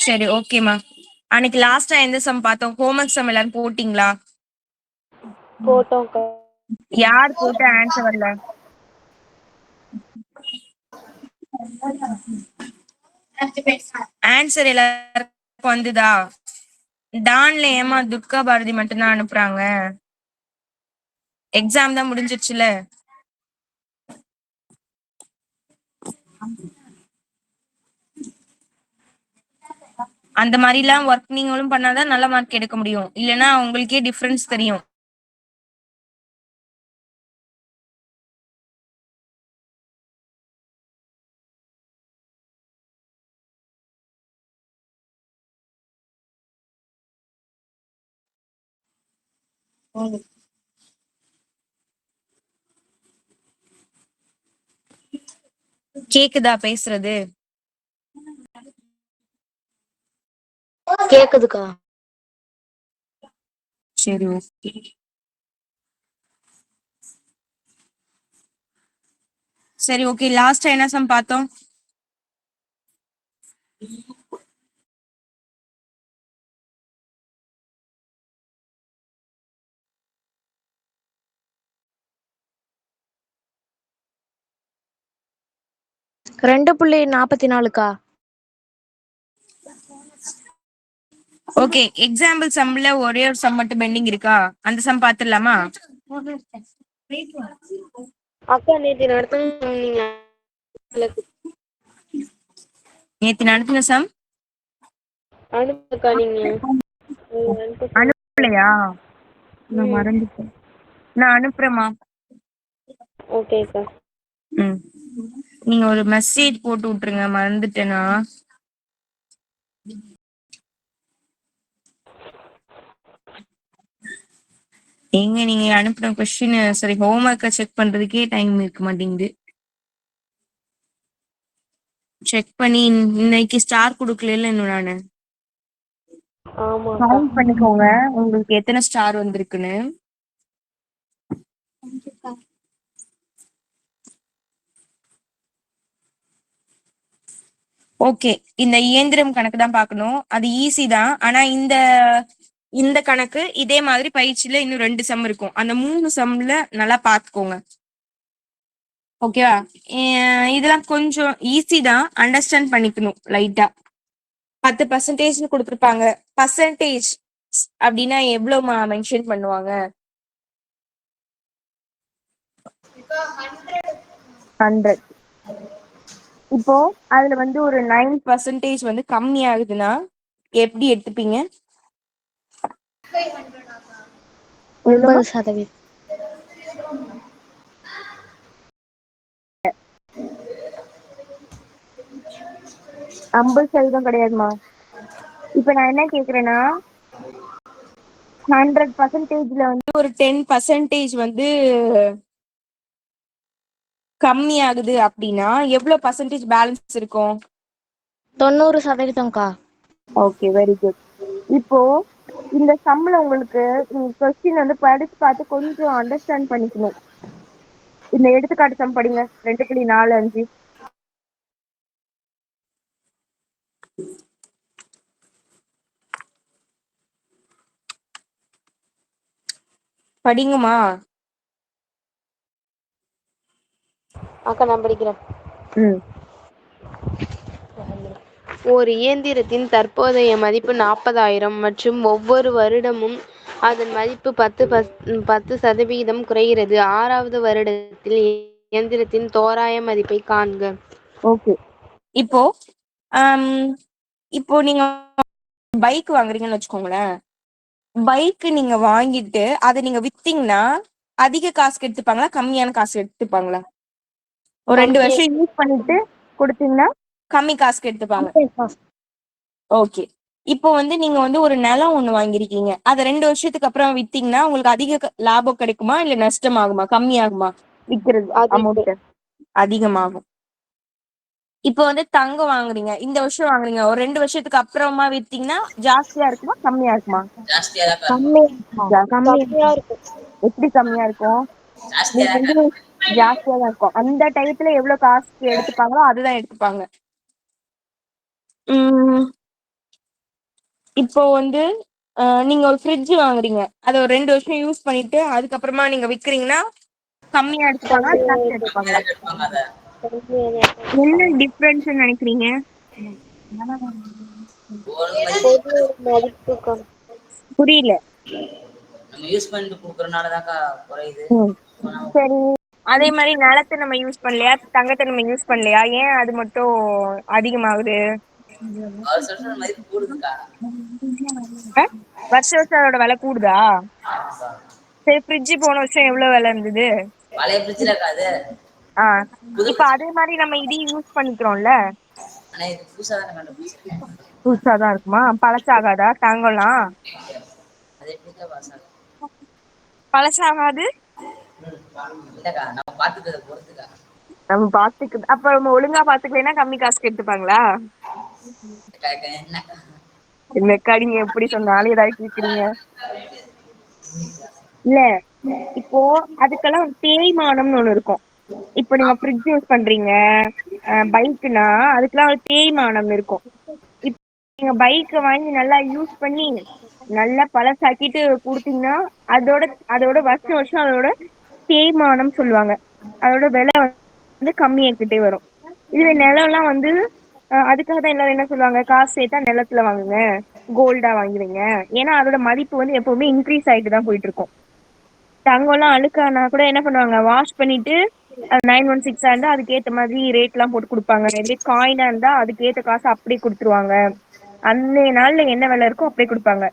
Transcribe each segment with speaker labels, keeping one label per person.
Speaker 1: சரி, ஓகேம்மா. அன்னைக்கு லாஸ்டா எந்த சம் பார்த்தோம்? ஹோம்வொர்க் சம் எல்லாரும் போட்டீங்களா?
Speaker 2: போட்டோம்க்கா.
Speaker 1: யார் போட்ட ஆன்சர் வரல? ஆன்சர் எல்லாருக்கும் வந்துதா? டான்ல ஏமா துர்கா பாரதி மட்டும்தான் அனுப்புறாங்க? எக்ஸாம் தான் முடிஞ்சிருச்சுல. அந்த மாதிரிலாம் ஒர்க் நீங்களும் பண்ணாதான் நல்ல மார்க் எடுக்க முடியும். இல்லைன்னா உங்களுக்கே டிஃபரன்ஸ் தெரியும். கேக்குதா பேசுறது?
Speaker 2: கேக்குதுக்கா.
Speaker 1: சரி, ஓகே. சரி, ஓகே. லாஸ்டா என்ன சம் பார்த்தோம்?
Speaker 2: $2.44க்கா.
Speaker 1: ஓகே, எக்ஸாம்பிள் சம்ல ஒரே ஒரு சம் மட்டும் பெண்டிங் இருக்கா? அந்த சம் பாத்துடலாமா?
Speaker 2: அக்கா நேத்து நடத்துனீங்க.
Speaker 1: நேத்து நடத்தின சம்
Speaker 2: அனுப்புக்கா நீங்க.
Speaker 1: அனுப்பலையா? நான் மறந்துட்டேன். நான் அனுப்புறேம்மா.
Speaker 2: ஓகேக்கா.
Speaker 1: நீங்க ஒரு மெசேஜ் போட்டு விட்டுருங்க, மறந்துட்டேனா. எங்க நீங்க அனுப்புன கொஸ்டின் சரி ஹோம்ஒர்க்கை செக் பண்றதுக்கே டைம் இருக்க மாட்டேங்குது. செக் பண்ணி இன்னைக்கு ஸ்டார் கொடுக்கல இன்னும் நானு. கவுண்ட் பண்ணிக்கோங்க உங்களுக்கு எத்தனை ஸ்டார் வந்திருக்குன்னு. ஓகே, இந்த இயந்திரம் கணக்கு தான் பார்க்கணும். அது ஈஸி தான். ஆனா இந்த இந்த கணக்கு இதே மாதிரி பயிற்சியில இன்னும் 2 சம் இருக்கும். அந்த 3 சம்ல நல்லா பார்த்துக்கோங்க. ஓகேவா? இதெல்லாம் கொஞ்சம் ஈஸி தான், அண்டர்ஸ்டாண்ட் பண்ணிக்கணும் லைட்டா. 10% கொடுத்துருப்பாங்க. பர்சன்டேஜ் அப்படின்னா எவ்வளவு மென்ஷன் பண்ணுவாங்க? 100. இப்போ அதுல வந்து ஒரு 9% வந்து கம்மி ஆகுதுன்னா எப்படி எடுத்துப்பீங்க?
Speaker 2: 9%.
Speaker 1: 50% கிடையாதுமா. இப்ப நான் என்ன கேக்குறேன்னா 100%ல வந்து ஒரு 10% வந்து கம்மி ஆகுது அப்படின்னா எவ்வளவு பர்சன்டேஜ் பேலன்ஸ் இருக்கும்?
Speaker 2: 90%க்கா.
Speaker 1: Okay, very good. இப்போ இந்த சம்ல உங்களுக்கு கொஸ்டின் வந்து படிச்சு பார்த்து கொஞ்சம் அண்டர்ஸ்டாண்ட் பண்ணிக்கணும். இந்த எடுத்துக்காட்டு சம் படிங்க. 2.45. படிங்கம்மா.
Speaker 2: அக்கா நான் படிக்கிறேன். ஒரு இயந்திரத்தின் தற்போதைய மதிப்பு 40,000 மற்றும் ஒவ்வொரு வருடமும் அதன் மதிப்பு 10% குறைகிறது. 6வது வருடத்தில் இயந்திரத்தின் தோராய மதிப்பை காண்க.
Speaker 1: ஓகே, இப்போ இப்போ நீங்க பைக் வாங்குறீங்கன்னு வச்சுக்கோங்களேன். பைக் நீங்க வாங்கிட்டு அதை நீங்க வித்தீங்கன்னா அதிக காசுக்கு எடுத்துப்பாங்களா, கம்மியான காசு எடுத்துப்பாங்களா? ஒரு 2 வருஷம் யூஸ் பண்ணிட்டு கொடுத்தீங்கன்னா கம்மி காசுக்கு எடுத்துப்பாங்க. ஓகே, இப்போ வந்து நீங்க வந்து ஒரு நிலம் ஒண்ணு வாங்கிருக்கீங்க. அதை 2 வருஷத்துக்கு அப்புறம் வித்தீங்கன்னா உங்களுக்கு அதிக லாபம் கிடைக்குமா இல்ல நஷ்டம் ஆகுமா, கம்மி ஆகுமா? விக்கிறது அமௌண்ட் அதிகமாகும். இப்போ வந்து தங்கம் வாங்குறீங்க, இந்த வருஷம் வாங்குறீங்க, ஒரு 2 வருஷத்துக்கு அப்புறமா வித்தீங்கன்னா ஜாஸ்தியா இருக்குமா கம்மியா இருக்குமா?
Speaker 3: ஜாஸ்தியா தான் இருக்கும்.
Speaker 2: கம்மியா இருக்குமா?
Speaker 1: கம்மியா
Speaker 2: கம்மியா
Speaker 1: இருக்கும்.
Speaker 2: இருக்கும்.
Speaker 1: எப்படி கம்மியா இருக்கும்?
Speaker 3: ஜாஸ்தியா
Speaker 1: நீங்க
Speaker 3: தான்
Speaker 1: வந்து
Speaker 3: இருக்கும்.
Speaker 1: ஜாஸ்தியா தான் இருக்கும். அந்த டயத்துல எவ்வளவு காசுக்கு எடுத்துப்பாங்களோ அதுதான் எடுத்துப்பாங்க. உம் இப்போ வந்து நீங்க ஒரு ஃப்ரிட்ஜ் வாங்குறீங்க, அதை ஒரு 2 வருஷம் யூஸ் பண்ணிட்டு அதுக்கப்புறமா நீங்க விக்கிறீங்கன்னா கம்மியா எடுத்துப்பாங்களா
Speaker 2: கம்மியா
Speaker 1: ஜாஸ்தியா
Speaker 2: இருக்கும்.
Speaker 1: எடுத்துப்பாங்களா?
Speaker 3: கம்மியா தான் எடுப்பாங்க அத.
Speaker 2: கம்மியா தான்
Speaker 1: என்ன
Speaker 2: இருக்கும்.
Speaker 1: டிஃபரன்ஸ் நினைக்கிறீங்க?
Speaker 3: ஒரு மதிப்பு
Speaker 2: பொருளோட மதிப்பு
Speaker 1: புரியல.
Speaker 3: நம்ம யூஸ் பண்ணிட்டு குடுக்கறனால தான்க்கா குறையுது.
Speaker 1: ம். சரி, அதே மாதிரி நிலத்தை நம்ம யூஸ் பண்ணலையா, தங்கத்தை நம்ம யூஸ் பண்ணலையா, ஏன் அது மட்டும் அதிகமாகுது?
Speaker 3: வருஷம் மதிப்பு கூடுதுக்கா.
Speaker 1: அஹ்? வருஷம் வருஷம் அதோட விலை கூடுதா?
Speaker 3: ஆமாக்கா.
Speaker 1: சரி, ஃப்ரிட்ஜ் போன வருஷம் எவ்வளவு விலை இருந்தது?
Speaker 3: பழைய ஃப்ரிட்ஜ்ல அது
Speaker 1: ஆஹ்
Speaker 3: புது
Speaker 1: இப்ப
Speaker 3: ஃப்ரிட்ஜ்.
Speaker 1: அதே மாதிரி நம்ம இதையும் யூஸ் பண்ணிக்கிறோம்ல.
Speaker 3: ஆனா இது புதுசா தானே கண்டுபிடிச்சிருக்கேன்.
Speaker 1: புதுசாதான் இருக்குமா? பழசாகாதா தங்கம்லாம்?
Speaker 3: அது எப்படிக்கா பாசாங்க?
Speaker 1: பழசாகாது.
Speaker 3: இல்லக்கா நம்ம பாத்துக்கிறத பொறுத்துக்கா.
Speaker 1: நம்ம பாத்துக்கு அப்ப நம்ம ஒழுங்கா பாத்துக்கலைன்னா கம்மி காசுக்கு எடுத்துப்பாங்களா?
Speaker 3: என்னக்கா
Speaker 1: என்னக்கா நீங்க எப்படி சொன்னாலும் ஏதாவது கேக்குறீங்க. இல்ல, இப்போ அதுக்கெல்லாம் ஒரு தேய்மானம்னு ஒண்ணு இருக்கும். இப்போ நீங்க ஃப்ரிட்ஜ் யூஸ் பண்றீங்க, பைக்குனா அதுக்கெல்லாம் ஒரு தேய்மானம் இருக்கும். இப்போ நீங்க பைக்கை வாங்கி நல்லா யூஸ் பண்ணி நல்லா பழசாக்கிட்டு கொடுத்தீங்கன்னா அதோட அதோட வருஷம் வருஷம் அதோட தேய்மானம் சொல்லுவாங்க, அதோட விலை வந்து கம்மியாக்கிட்டே வரும். இதுல நிலம்லாம் வந்து அதுக்காக தான் எல்லாரும் என்ன சொல்லுவாங்க, காசு சேர்த்தா நிலத்துல வாங்குங்க, கோல்டா வாங்குவீங்க. ஏன்னா அதோட மதிப்பு வந்து எப்பவுமே இன்க்ரீஸ் ஆகிட்டு தான் போயிட்டு இருக்கும். தங்கம்லாம் அழுக்கானா கூட என்ன பண்ணுவாங்க, வாஷ் பண்ணிட்டு 916 இருந்தா அதுக்கேற்ற மாதிரி ரேட் எல்லாம் போட்டு கொடுப்பாங்க. இதே காயினா இருந்தா அதுக்கேற்ற காசு அப்படியே கொடுத்துருவாங்க. அன்னைய நாள்ல என்ன விலை இருக்கோ அப்படியே கொடுப்பாங்க.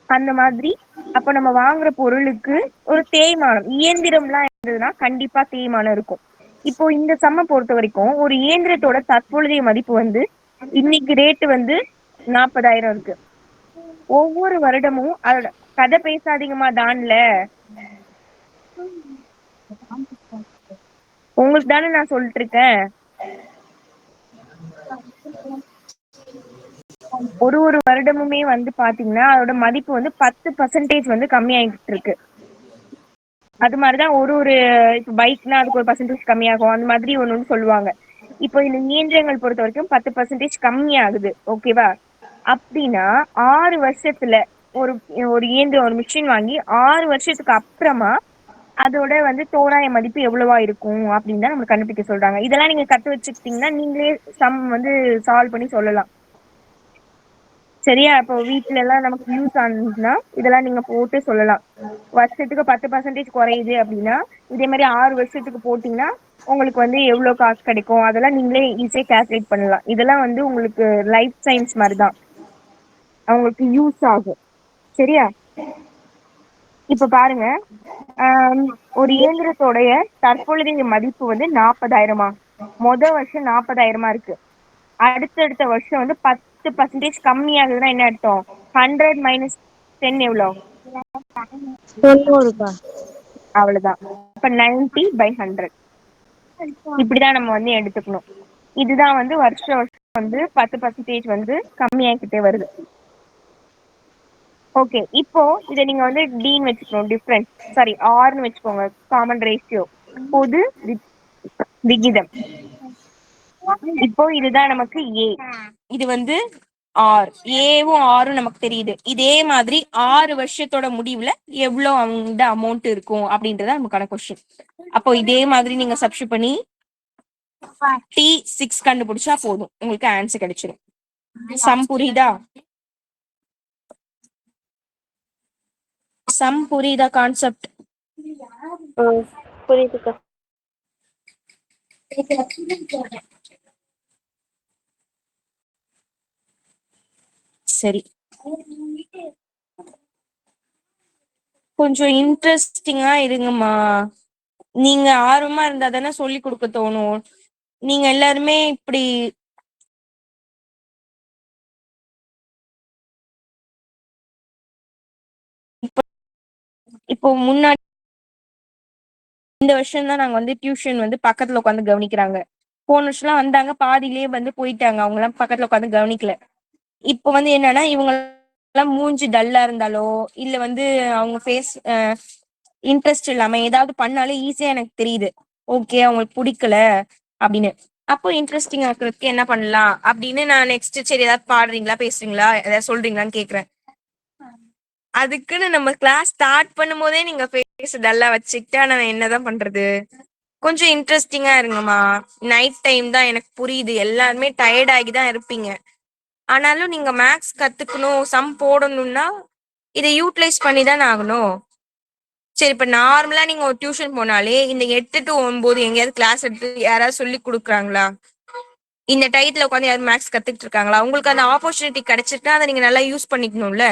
Speaker 1: அந்த மாதிரி அப்ப நம்ம வாங்குற பொருளுக்கு ஒரு தேய்மானம், இயந்திரம்லாம் இருந்ததுன்னா கண்டிப்பா தேய்மானம் இருக்கும். இப்போ இந்த சம்ம பொறுத்த வரைக்கும் ஒரு இயந்திரத்தோட தற்பொழுதைய மதிப்பு வந்து இன்னைக்கு ரேட்டு வந்து 40,000 இருக்கு. ஒவ்வொரு வருடமும் அதோட கதை பேசாதீங்கம்மா டான்ல, உங்களுக்கு தானே நான் சொல்லிட்டு இருக்கேன். ஒரு ஒரு வருடமுமே வந்து பாத்தீங்கன்னா அதோட மதிப்பு வந்து 10% வந்து கம்மியாயிட்டு இருக்கு. அது மாதிரிதான் ஒரு ஒரு இப்போ பைக்னா அதுக்கு ஒரு பர்சன்டேஜ் கம்மியாகும், அந்த மாதிரி ஒண்ணு சொல்லுவாங்க. இப்போ இந்த இயந்திரங்கள் பொறுத்த வரைக்கும் 10% கம்மியாகுது, ஓகேவா? அப்படின்னா 6 வருஷத்துல ஒரு ஒரு இயந்திரம் ஒரு மிஷின் வாங்கி 6 வருஷத்துக்கு அப்புறமா அதோட வந்து தோராய மதிப்பு எவ்வளவா இருக்கும் அப்படின்னு தான் நம்ம கண்டுபிடிக்க சொல்றாங்க. இதெல்லாம் நீங்க கத்து வச்சுக்கிட்டீங்கன்னா நீங்களே சம் வந்து சால்வ் பண்ணி சொல்லலாம். சரியா? இப்போ வீட்டுல எல்லாம் நமக்கு யூஸ் ஆனதுன்னா இதெல்லாம் நீங்க போட்டு சொல்லலாம். வருஷத்துக்கு 10% குறையுது அப்படின்னா இதே மாதிரி 6 வருஷத்துக்கு போட்டீங்கன்னா உங்களுக்கு வந்து எவ்வளவு காசு கிடைக்கும் அதெல்லாம் நீங்களே ஈஸியா கால்குலேட் பண்ணலாம். இதெல்லாம் வந்து உங்களுக்கு லைஃப் சயின்ஸ் மாதிரி தான், அவங்களுக்கு யூஸ் ஆகும். சரியா? இப்ப பாருங்க, ஒரு இயந்திரத்தோடைய தற்பொழுதைய மதிப்பு வந்து 40,000. வருஷம் 40,000 இருக்கு. அடுத்தடுத்த வருஷம் வந்து 10% கம்மியாகுதுன்னா என்ன அர்த்தம்? 100 மைனஸ் 10 எவ்வளோ?
Speaker 2: 90.
Speaker 1: அவ்வளவுதான். இப்ப 90/100 இப்படிதான் நம்ம வந்து எடுத்துக்கணும். இதுதான் வந்து வருஷம் வருஷம் வந்து 10% வந்து கம்மியாகிக்கிட்டே வருது. ஓகே, இப்போ இதை நீங்க வந்து டின்னு வச்சுக்கணும், டிஃபரன்ஸ். சாரி, ஆர்னு வச்சுக்கோங்க, காமன் ரேஷியோ, பொது விகிதம். இப்போ இதுதான் நமக்கு ஏ, இது வந்து ஆர். ஏவும் ஆரும் நமக்கு தெரியுது. இதே மாதிரி 6 வருஷத்தோட முடிவுல எவ்வளவு அந்த அமௌண்ட் இருக்கும் அப்படின்றத நமக்கான கொஸ்டின். அப்போ இதே மாதிரி நீங்க சப்ஸ்டிட் பண்ணி T6 கண்டுபிடிச்சா போதும், உங்களுக்கு ஆன்சர் கிடைச்சிடும். சம் புரியுதா? சம் புரியுதா? கான்செப்ட்
Speaker 2: புரியுதுக்கா.
Speaker 1: சரி, கொஞ்சம் இன்ட்ரெஸ்டிங்கா இருங்கம்மா. நீங்க ஆர்வமா இருந்தா தானே சொல்லி கொடுக்க தோணும். நீங்க எல்லாருமே இப்படி இப்போ முன்னாடி இந்த வருஷம் தான் நாங்க வந்து டியூஷன் வந்து பக்கத்துல உட்காந்து கவனிக்கிறாங்க. போன வருஷம்லாம் வந்தாங்க, பாதியிலேயே வந்து போயிட்டாங்க. அவங்கலாம் பக்கத்துல உட்காந்து கவனிக்கல. இப்போ வந்து என்னன்னா, இவங்க எல்லாம் மூஞ்சி டல்லா இருந்தாலோ, இல்ல வந்து அவங்க ஃபேஸ் இன்ட்ரெஸ்ட் இல்லாம ஏதாவது பண்ணாலே ஈஸியா எனக்கு தெரியுது. ஓகே அவங்களுக்கு புடிக்கல அப்படின்னு. அப்போ இன்ட்ரெஸ்டிங்கா ஆக்குறதுக்கு என்ன பண்ணலாம் அப்படின்னு நான் நெக்ஸ்ட் சரி ஏதாவது பாடுறீங்களா, பேசுறீங்களா, ஏதாவது சொல்றீங்களான்னு கேக்குறேன். அதுக்குன்னு நம்ம கிளாஸ் ஸ்டார்ட் பண்ணும்போதே நீங்க ஃபேஸ் டல்லா வச்சுக்கிட்டா நான் என்னதான் பண்றது? கொஞ்சம் இன்ட்ரெஸ்டிங்கா இருங்கம்மா. நைட் டைம் தான் எனக்கு புரியுது. எல்லாருமே டயர்ட் ஆகி தான் இருப்பீங்க. ஆனாலும் நீங்க மேக்ஸ் கத்துக்கணும், சம் போடணும்னா இதை யூட்டிலைஸ் பண்ணி தானே ஆகணும். சரி இப்ப நார்மலா நீங்க ஒரு டியூஷன் போனாலே இந்த 8 to 9 எங்கேயாவது கிளாஸ் எடுத்து யாராவது சொல்லி கொடுக்குறாங்களா? இந்த டயத்துல உட்காந்து யாரும் மேக்ஸ் கத்துக்கிட்டு இருக்காங்களா? உங்களுக்கு அந்த ஆப்பர்ச்சுனிட்டி கிடைச்சிட்டா அதை நீங்க நல்லா யூஸ் பண்ணிக்கணும்ல.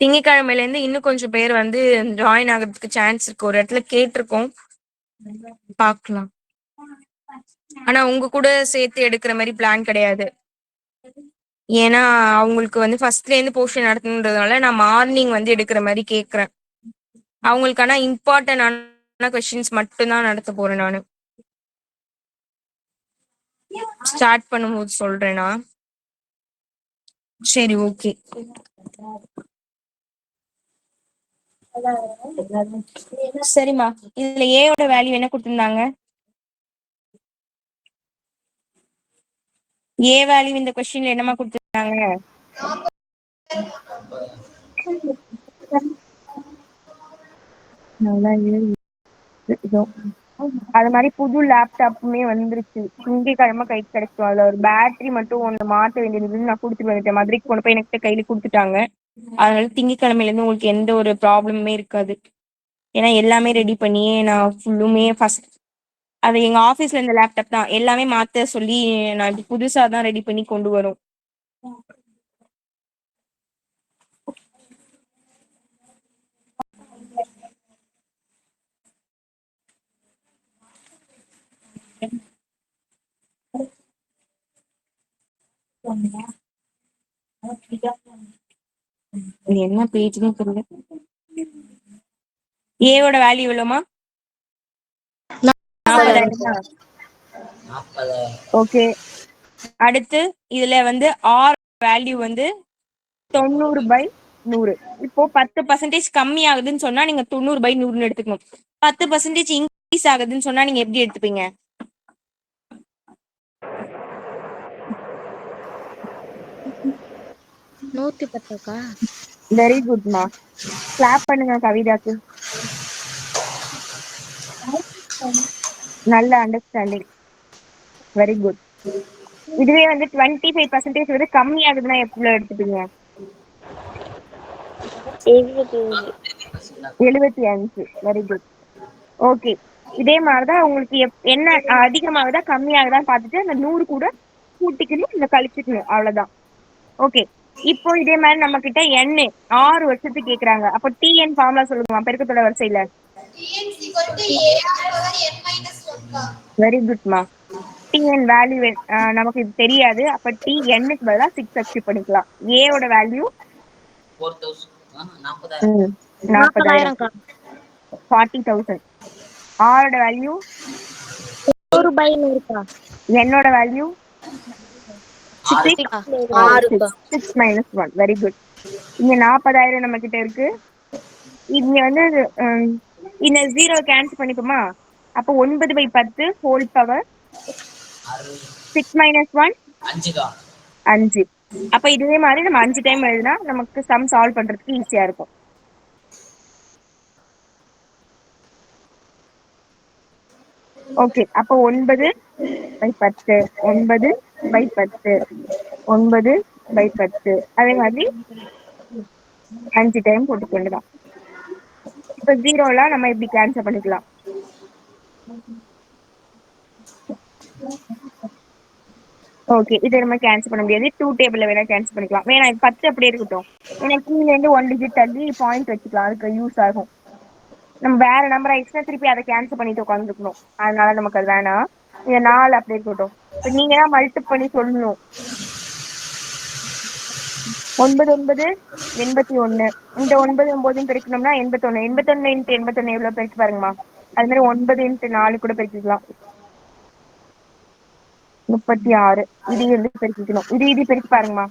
Speaker 1: திங்கட்கிழமையில இருந்து இன்னும் கொஞ்சம் பேர் வந்து ஜாயின் ஆகிறதுக்கு சான்ஸ் இருக்கு. ஒரு இடத்துல கேட்டிருக்கோம், பார்க்கலாம். ஆனா உங்க கூட சேர்த்து எடுக்கிற மாதிரி பிளான் கிடையாது. ஏன்னா அவங்களுக்கு வந்து ஃபர்ஸ்ட்ல இருந்து போர்ஷன் நடத்தணுன்றதுனால நான் மார்னிங் வந்து எடுக்கிற மாதிரி கேக்குறேன். அவங்களுக்கு ஆனா இம்பார்ட்டன்டான கொஸ்டின்ஸ் மட்டும் தான் நடத்த போறேன் நானு. ஸ்டார்ட் பண்ணும்போது சொல்றேனா? சரி ஓகே. சரிம்மா, இதுல ஏயோட வேல்யூ என்ன கொடுத்திருந்தாங்க? ஏ வேல்யூ இந்த கொஸ்டின்ல என்னமா கொடுத்திருந்தாங்க? நல்லா இதோ அது மாதிரி புது லேப்டாப்புமே வந்துருச்சு. திங்கக்கிழமை கைக்கு கிடைக்கும். அதுல ஒரு பேட்டரி மட்டும் ஒண்ணு மாத்த வேண்டியது நான் கொடுத்துட்டு வந்துட்டேன். மதுரைக்கு கொண்டு போய் எனக்கு கையில கொடுத்துட்டாங்க. அதனால திங்கக்கிழமையில இருந்து உங்களுக்கு எந்த ஒரு ப்ராப்ளமுமே இருக்காது. ஏன்னா எல்லாமே ரெடி பண்ணி நான் ஃபுல்லுமே ஃபர்ஸ்ட் அது எங்க ஆபீஸ்ல இருந்த லேப்டாப் தான் எல்லாமே மாத்த சொல்லி நான் இப்படி புதுசா தான் ரெடி பண்ணி கொண்டு வரோம். இது என்ன பேஜ்னே தெரியல. ஏவோட வேல்யூ எவ்வளோமா? 40,000.
Speaker 3: 40.
Speaker 1: ஓகே. அடுத்து இதுல வந்து ஆர் வேல்யூ வந்து 90/100. இப்போ 10% கம்மி ஆகுதுன்னு சொன்னா நீங்க 90/100 எடுத்துக்கணும். 10% இன்க்ரீஸ் ஆகுதுன்னு சொன்னா நீங்க எப்படி எடுத்துப்பீங்க?
Speaker 2: நூத்தி பத்துக்கா?
Speaker 1: வெரி குட்மா. கிளாப் பண்ணுங்க கவிதாக்கு. நல்ல அண்டர்ஸ்டாண்டிங். Very good. இதுவே வந்து 25% வந்து கம்மி ஆகுதுன்னா எவ்வளவு எடுத்துப்பீங்க? 75. Very good. ஓகே. இதே மாதிரிதான் உங்களுக்கு என்ன அதிகமாகுதா கம்மியாகுதான்னு பார்த்துட்டு அந்த 100 கூட கூட்டிக்கணும் இல்ல கழிச்சுக்கணும், அவ்வளவுதான். ஓகே. இப்போ இதே மாதிரி நம்ம கிட்ட n 6 வருஷத்துக்கு கேக்குறாங்க. அப்போ tn ஃபார்முலா சொல்லுங்க பெருக்கத்தோட வரிசையில. வெரி குட்மா. tn வேல்யூ நமக்கு இது தெரியாது. அப்ப tnக்கு பதிலா 6 சப்ஸ்டிட் பண்ணிக்கலாம். ஏவோட வேல்யூ
Speaker 3: 40,000.
Speaker 1: 40,000. 40,000. ஆரோட வேல்யூ
Speaker 2: 100/100.
Speaker 1: என்னோட வேல்யூ 6 -1. Very good. இங்க 40,000 நம்ம கிட்ட இருக்கு. இங்க வந்து இந்த 0 கேன்சல் பண்ணிக்குமா? அப்போ 9/10 ஹோல் பவர் 6 - 1 5. அப்ப இதே மாதிரி நம்ம 5 டைம் எழுதினா நமக்கு சம் சால்வ் பண்றதுக்கு ஈஸியா இருக்கும். ஓகே. அப்போ 9/10 9/10 9/10 அதே மாதிரி 5 டைம் போட்டுக்க வேண்டியதான். இப்ப 0 நம்ம இப்படி கேன்சல் பண்ணிக்கலாம். ஓகே. இதை நம்ம கேன்சல் பண்ண முடியாது. 2 டேபிள்ல வேணா கேன்சல் பண்ணிக்கலாம். வேணா 10 அப்படியே இருக்கட்டும். ஏன்னா கீழே இருந்து 1 டிஜிட் தள்ளி பாயிண்ட் வச்சுக்கலாம். அதுக்கு யூஸ் ஆகும். நம்ம வேற நம்பர் ஆயிடுச்சுன்னா திருப்பி அதை கேன்சல் பண்ணிட்டு உட்காந்துருக்கணும். அதனால நமக்கு அது வேணாம். இந்த 4 அப்படியே இருக்கட்டும். இப்ப நீங்க தான் மல்டிப் பண்ணி சொல்லணும். 9 9 81. இந்த 9 9 பெருக்கணும்னா 81. 81 × 81 எவ்வளவு பெருக்கு பாருங்கம்மா. அது மாதிரி 9 × 4 கூட பெருக்கிக்கலாம். 36. இது வந்து பெருக்கிக்கணும். இது பெருக்கி பாருங்கம்மா.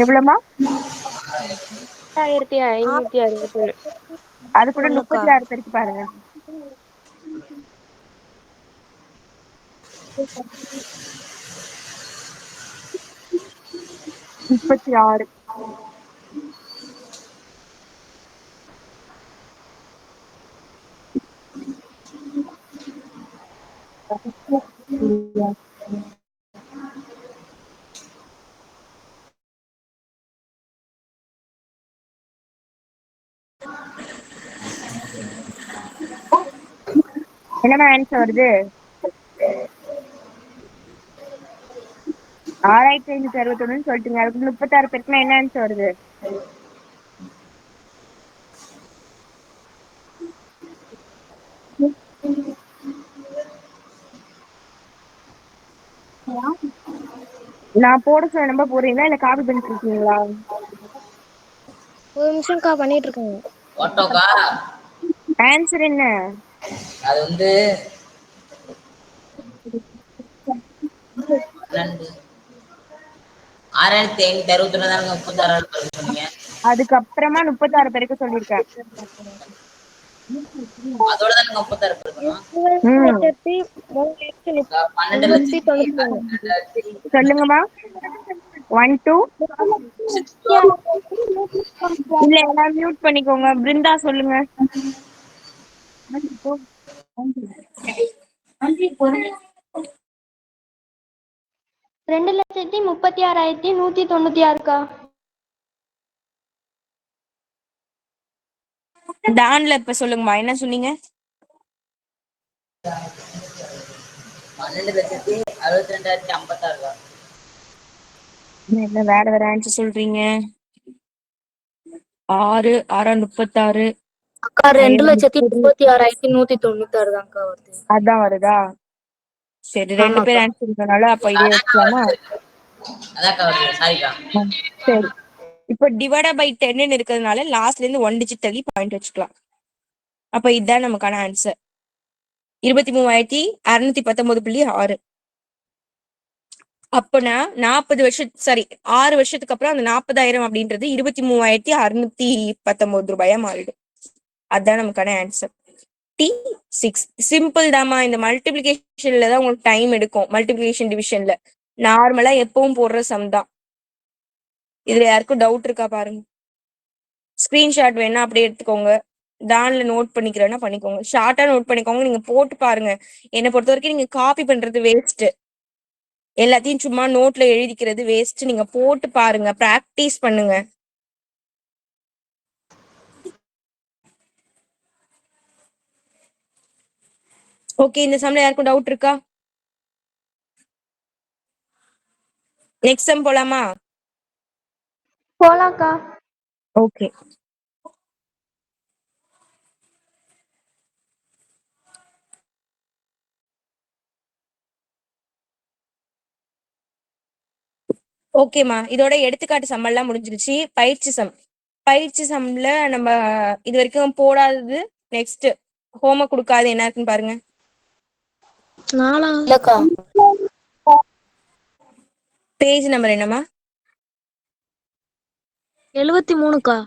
Speaker 1: எவ்வளவுமா?
Speaker 2: 1561.
Speaker 1: அது கூட 36 பெருக்கி பாருங்க. 36. என்னமா ஆன்சர் வருது? 6561 சொல்லிட்டுங்க. அதுக்கு 36 பெருக்குனா என்ன ஆன்சர் வருது? நான் போட சொன்ன நம்பர் போடுறீங்களா இல்ல காப்பி பண்ணிட்டு இருக்கீங்களா?
Speaker 2: ஒரு நிமிஷம்க்கா பண்ணிட்டு இருக்கேங்க.
Speaker 3: ஓட்டோக்கா
Speaker 1: ஆன்சர் என்ன?
Speaker 3: அது வந்து 6561 தாங்க 36 சொன்னீங்க.
Speaker 1: அதுக்கப்புறமா 36 பெருக்க சொல்லியிருக்கேன்.
Speaker 3: அதோட தானே 36 இருக்கணும்.
Speaker 2: 12,391.
Speaker 1: சொல்லுங்கம்மா. 1 2 இல்ல எல்லாம் மியூட் பண்ணிக்கோங்க. பிருந்தா சொல்லுங்க.
Speaker 2: 2,36,196.
Speaker 1: டான்ல இப்ப சொல்லுங்கம்மா. என்ன சொன்னீங்க?
Speaker 3: 12,62,56.
Speaker 1: என்ன வேற வேற ஆன்சர் சொல்றீங்க? 6 6 36.
Speaker 2: அக்கா 2,36,196 தான்க்கா வருது.
Speaker 1: அதான் வருதா? சரி, 2 பேர் ஆன்சர் பண்றதுனால அப்ப இதே வச்சுக்கலாமா?
Speaker 3: அதான்க்கா வருது. சாரிக்கா.
Speaker 1: சரி, இப்போ டிவைட் பை 10 இருக்கிறதுனால லாஸ்ட்ல இருந்து 1 டிஜிட் தள்ளி பாயிண்ட் வச்சுக்கலாம். அப்ப இதுதான் நமக்கான ஆன்சர். 23,619.6. அப்பனா 40 வருஷம் 6 வருஷத்துக்கு அப்புறம் அந்த 40,000 அப்படின்றது 23,619 ரூபாயா மாறிடும். அதுதான் நமக்கான ஆன்சர். T6. சிம்பிள் தாமா. இந்த மல்டிபிளிகேஷன்ல தான் உங்களுக்கு டைம் எடுக்கும். மல்டிபிளிகேஷன் டிவிஷன்ல நார்மலா எப்பவும் போடுற சம் தான். இதுல யாருக்கும் டவுட் இருக்கா பாருங்க. ஸ்கிரீன்ஷாட் வேணா அப்படியே எடுத்துக்கோங்க. டான்ல நோட் பண்ணிக்கிறேன்னா பண்ணிக்கோங்க. ஷார்ட்டா நோட் பண்ணிக்கோங்க. நீங்க போட்டு பாருங்க. என்னை பொறுத்த வரைக்கும் நீங்க காப்பி பண்றது வேஸ்ட். எல்லாத்தையும் சும்மா நோட்ல எழுதிக்கிறது வேஸ்ட். நீங்க போட்டு பாருங்க, பிராக்டிஸ் பண்ணுங்க. ஓகே, இந்த சம்ல யாருக்கும் டவுட் இருக்கா? நெக்ஸ்ட் சம் போலாமா?
Speaker 2: போலாம்க்கா.
Speaker 1: ஓகே. ஓகேமா, இதோட எடுத்துக்காட்டு சம் எல்லாம் முடிஞ்சிருச்சு. பயிற்சி சம்ல நம்ம இது வரைக்கும் போடாதது நெக்ஸ்ட் ஹோம்ஒர்க் கொடுக்காது என்ன இருக்குன்னு பாருங்க.
Speaker 2: இல்லக்கா.
Speaker 1: பேஜ் நம்பர் என்னமா?
Speaker 2: 73க்கா.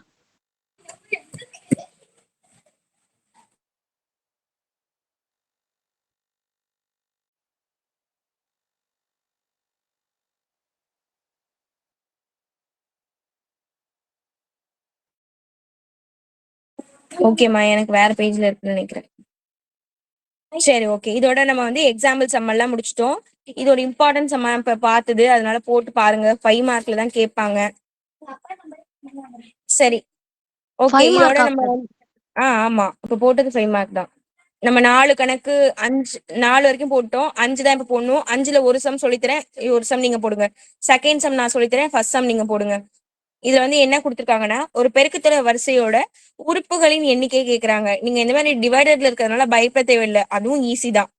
Speaker 1: ஓகேமா, எனக்கு வேற பேஜ்ல இருக்குன்னு நினைக்கிறேன். சரி, ஓகே. இதோட நம்ம வந்து எக்ஸாம்பிள் சம் எல்லாம் முடிச்சிட்டோம். இதோட இம்பார்ட்டன்ஸ் நம்ம இப்ப பார்த்தது, அதனால போட்டு பாருங்க. 5 மார்க்ல தான் கேட்பாங்க. சரி, ஓகே. இதோட நம்ம ஆமா, இப்ப போட்டது 5 மார்க் தான். நம்ம 4 கணக்கு 5 4 வரைக்கும் போட்டோம். 5 தான் இப்ப போடணும். 5ல ஒரு சம் சொல்லித்தரேன், ஒரு சம் நீங்க போடுங்க. செகண்ட் சம் நான் சொல்லித்தரேன், ஃபர்ஸ்ட் சம் நீங்க போடுங்க. இதுல வந்து என்ன கொடுத்திருக்காங்கன்னா ஒரு பெருக்குத்தொடர் வரிசையோட உறுப்புகளின் எண்ணிக்கை கேக்குறாங்க. நீங்க இந்த மாதிரி டிவைடர்ல இருக்கிறதுனால பயப்பட தேவையில்லை, அதுவும் ஈஸி தான்.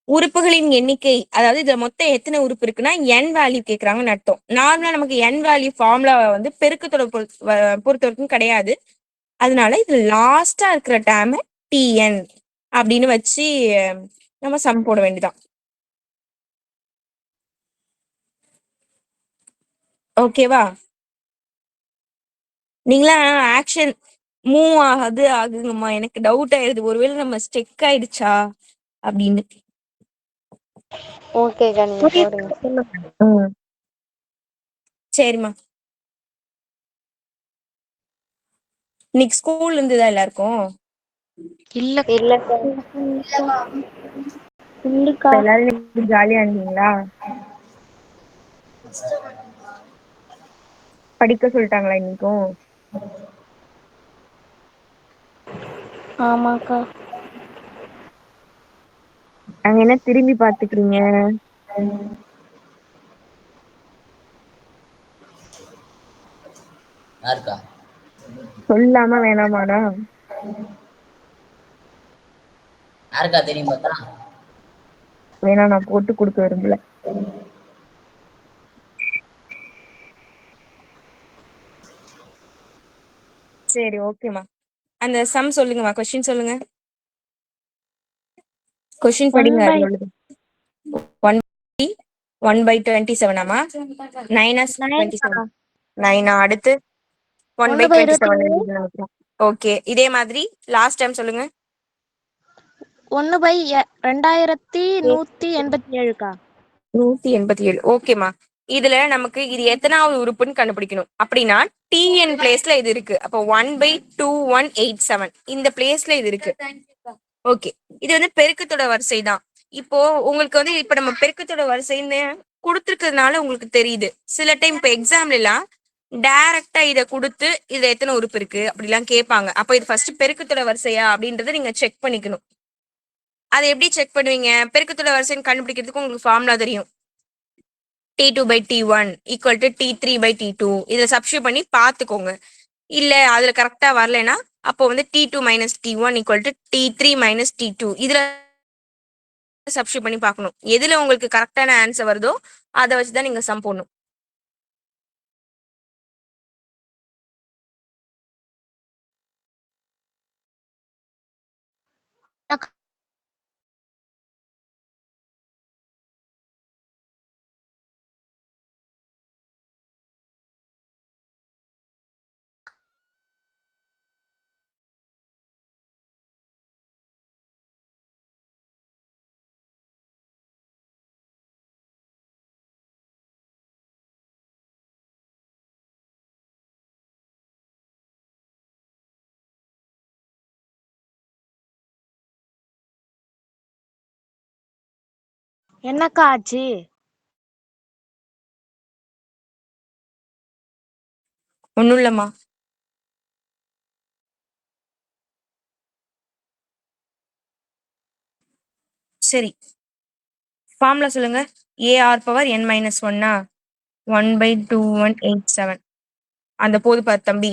Speaker 1: உறுப்புகளின் எண்ணிக்கை, அதாவது இதுல மொத்தம் எத்தனை உறுப்பு இருக்குன்னா n வேல்யூ கேக்குறாங்கன்னு அர்த்தம். நார்மலா நமக்கு n வேல்யூ ஃபார்முலா வந்து பெருக்குத்தொடர் பொறுத்த வரைக்கும் கிடையாது. அதனால இது லாஸ்டா இருக்கிற டேம் tn அப்படின்னு வச்சு நம்ம சம் போட வேண்டியதான். ஓகேவா? நீங்களா ஆக்ஷன் மூவ் ஆகுங்கம்மா, எனக்கு டவுட் ஆயிருது ஒருவேளை நம்ம ஸ்டெக் ஆயிடுச்சா அப்படின்னு.
Speaker 2: ஓகேக்கா, நீங்க போடுங்க.
Speaker 1: சரிம்மா. இன்னைக்கு ஸ்கூல் இருந்ததா எல்லாருக்கும்?
Speaker 2: இல்லக்கா.
Speaker 1: எல்லாரும் ஜாலியா இருந்தீங்களா? படிக்க சொல்லிட்டாங்களா இன்னைக்கும்?
Speaker 2: ஆமாக்கா.
Speaker 1: அங்க என்ன திரும்பி பாத்துக்கிறீங்க?
Speaker 3: யாருக்கா?
Speaker 1: சொல்லாம வேணாமாடா?
Speaker 3: யாருக்கா தெரியும் பார்த்தா?
Speaker 1: வேணா, நான் போட்டு கொடுக்க விரும்பல. சரி ஓகேம்மா. அந்த சம் சொல்லுங்கம்மா, கொஸ்டின் சொல்லுங்க. கொஸ்டின் படிங்க. 1/27 9 9 அடுத்து 1/27. ஓகே, இதே மாதிரி லாஸ்ட் டைம் சொல்லுங்க.
Speaker 2: 1/2187.
Speaker 1: 187. ஓகேம்மா. இதுல நமக்கு இது எத்தனாவது உறுப்புன்னு கண்டுபிடிக்கணும். அப்படின்னா tn பிளேஸ்ல இது இருக்கு. அப்போ 1/2187 இந்த பிளேஸ்ல இது இருக்கு. ஓகே, இது வந்து பெருக்கத்தொடர் வரிசை தான். இப்போ உங்களுக்கு வந்து இப்ப நம்ம பெருக்கத்தொடர் வரிசைன்னு கொடுத்துருக்கிறதுனால உங்களுக்கு தெரியுது. சில டைம் இப்ப எக்ஸாம்ல எல்லாம் டைரக்டா இதை கொடுத்து இதுல எத்தனை உறுப்பு இருக்கு அப்படிலாம் கேட்பாங்க. அப்போ இது ஃபர்ஸ்ட் பெருக்கத்தொடர் வரிசையா அப்படின்றத நீங்க செக் பண்ணிக்கணும். அதை எப்படி செக் பண்ணுவீங்க? பெருக்கத்தொடர் வரிசைன்னு கண்டுபிடிக்கிறதுக்கு உங்களுக்கு ஃபார்முலா தெரியும். T2/T1 equal to T3/T2. இதை சப்ஸ்டியூட் பண்ணி பார்த்துக்கோங்க. இல்ல அதுல கரெக்டா வரலைன்னா அப்போ வந்து T2 minus T1 equal to T3 minus T2. இதுல சப்ஸ்டியூட் பண்ணி பார்க்கணும். எதுல உங்களுக்கு கரெக்டான ஆன்சர் வருதோ அதை வச்சுதான் நீங்க சம் போடணும்.
Speaker 2: என்னக்கா ஆச்சு?
Speaker 1: ஒண்ணும் இல்லம்மா. சரி, ஃபார்முலா சொல்லுங்க. AR⁻n-1 1/2187. அந்த போது பாரு தம்பி.